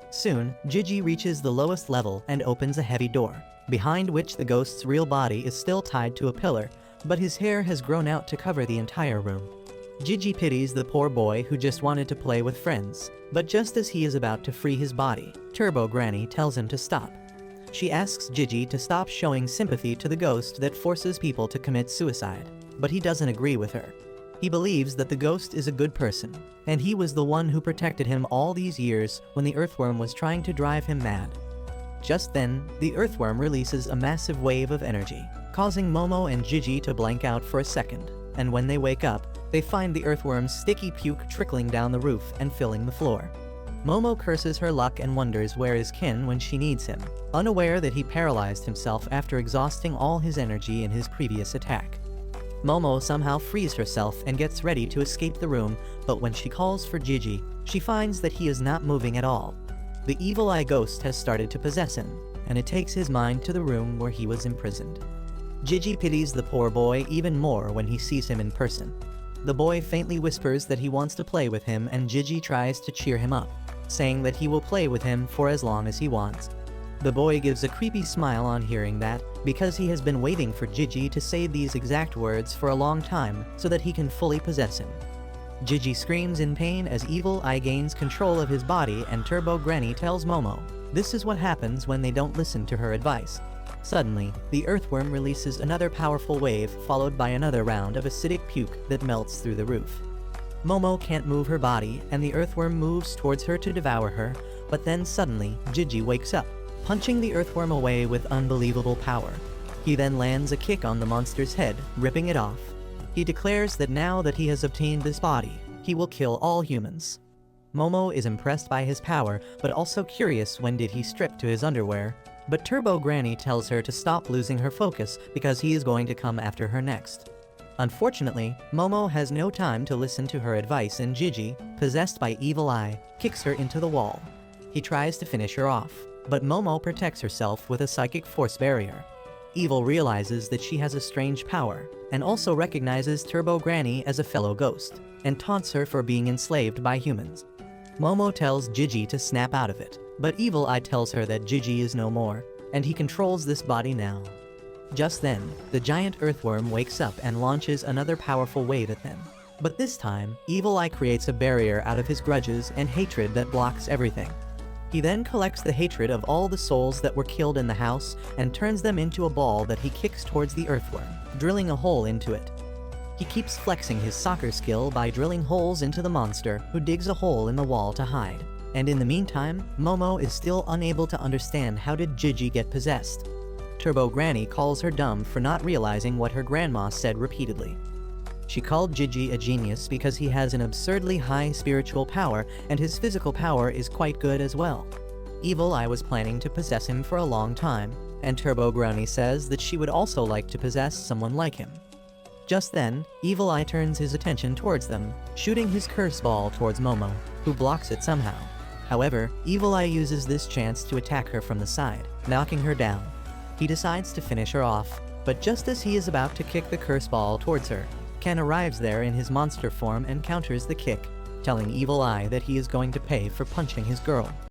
Speaker 1: Soon, Gigi reaches the lowest level and opens a heavy door, behind which the ghost's real body is still tied to a pillar, but his hair has grown out to cover the entire room. Gigi pities the poor boy who just wanted to play with friends, but just as he is about to free his body, Turbo Granny tells him to stop. She asks Gigi to stop showing sympathy to the ghost that forces people to commit suicide, but he doesn't agree with her. He believes that the ghost is a good person, and he was the one who protected him all these years when the earthworm was trying to drive him mad. Just then, the earthworm releases a massive wave of energy, causing Momo and Gigi to blank out for a second, and when they wake up, they find the earthworm's sticky puke trickling down the roof and filling the floor. Momo curses her luck and wonders where is Ken when she needs him, unaware that he paralyzed himself after exhausting all his energy in his previous attack. Momo somehow frees herself and gets ready to escape the room, but when she calls for Gigi, she finds that he is not moving at all. The evil eye ghost has started to possess him, and it takes his mind to the room where he was imprisoned. Gigi pities the poor boy even more when he sees him in person. The boy faintly whispers that he wants to play with him, and Gigi tries to cheer him up, saying that he will play with him for as long as he wants. The boy gives a creepy smile on hearing that, because he has been waiting for Gigi to say these exact words for a long time so that he can fully possess him. Gigi screams in pain as Evil Eye gains control of his body, and Turbo Granny tells Momo, this is what happens when they don't listen to her advice. Suddenly, the earthworm releases another powerful wave followed by another round of acidic puke that melts through the roof. Momo can't move her body, and the earthworm moves towards her to devour her, but then suddenly, Gigi wakes up, punching the earthworm away with unbelievable power. He then lands a kick on the monster's head, ripping it off. He declares that now that he has obtained this body, he will kill all humans. Momo is impressed by his power, but also curious when did he strip to his underwear. But Turbo Granny tells her to stop losing her focus because he is going to come after her next. Unfortunately, Momo has no time to listen to her advice, and Gigi, possessed by Evil Eye, kicks her into the wall. He tries to finish her off, but Momo protects herself with a psychic force barrier. Evil realizes that she has a strange power, and also recognizes Turbo Granny as a fellow ghost, and taunts her for being enslaved by humans. Momo tells Gigi to snap out of it, but Evil Eye tells her that Gigi is no more, and he controls this body now. Just then, the giant earthworm wakes up and launches another powerful wave at them. But this time, Evil Eye creates a barrier out of his grudges and hatred that blocks everything. He then collects the hatred of all the souls that were killed in the house and turns them into a ball that he kicks towards the earthworm, drilling a hole into it. He keeps flexing his soccer skill by drilling holes into the monster, who digs a hole in the wall to hide. And in the meantime, Momo is still unable to understand how did Gigi get possessed. Turbo Granny calls her dumb for not realizing what her grandma said repeatedly. She called Gigi a genius because he has an absurdly high spiritual power, and his physical power is quite good as well. Evil Eye was planning to possess him for a long time, and Turbo Granny says that she would also like to possess someone like him. Just then, Evil Eye turns his attention towards them, shooting his curse ball towards Momo, who blocks it somehow. However, Evil Eye uses this chance to attack her from the side, knocking her down. He decides to finish her off, but just as he is about to kick the curse ball towards her, Ken arrives there in his monster form and counters the kick, telling Evil Eye that he is going to pay for punching his girl.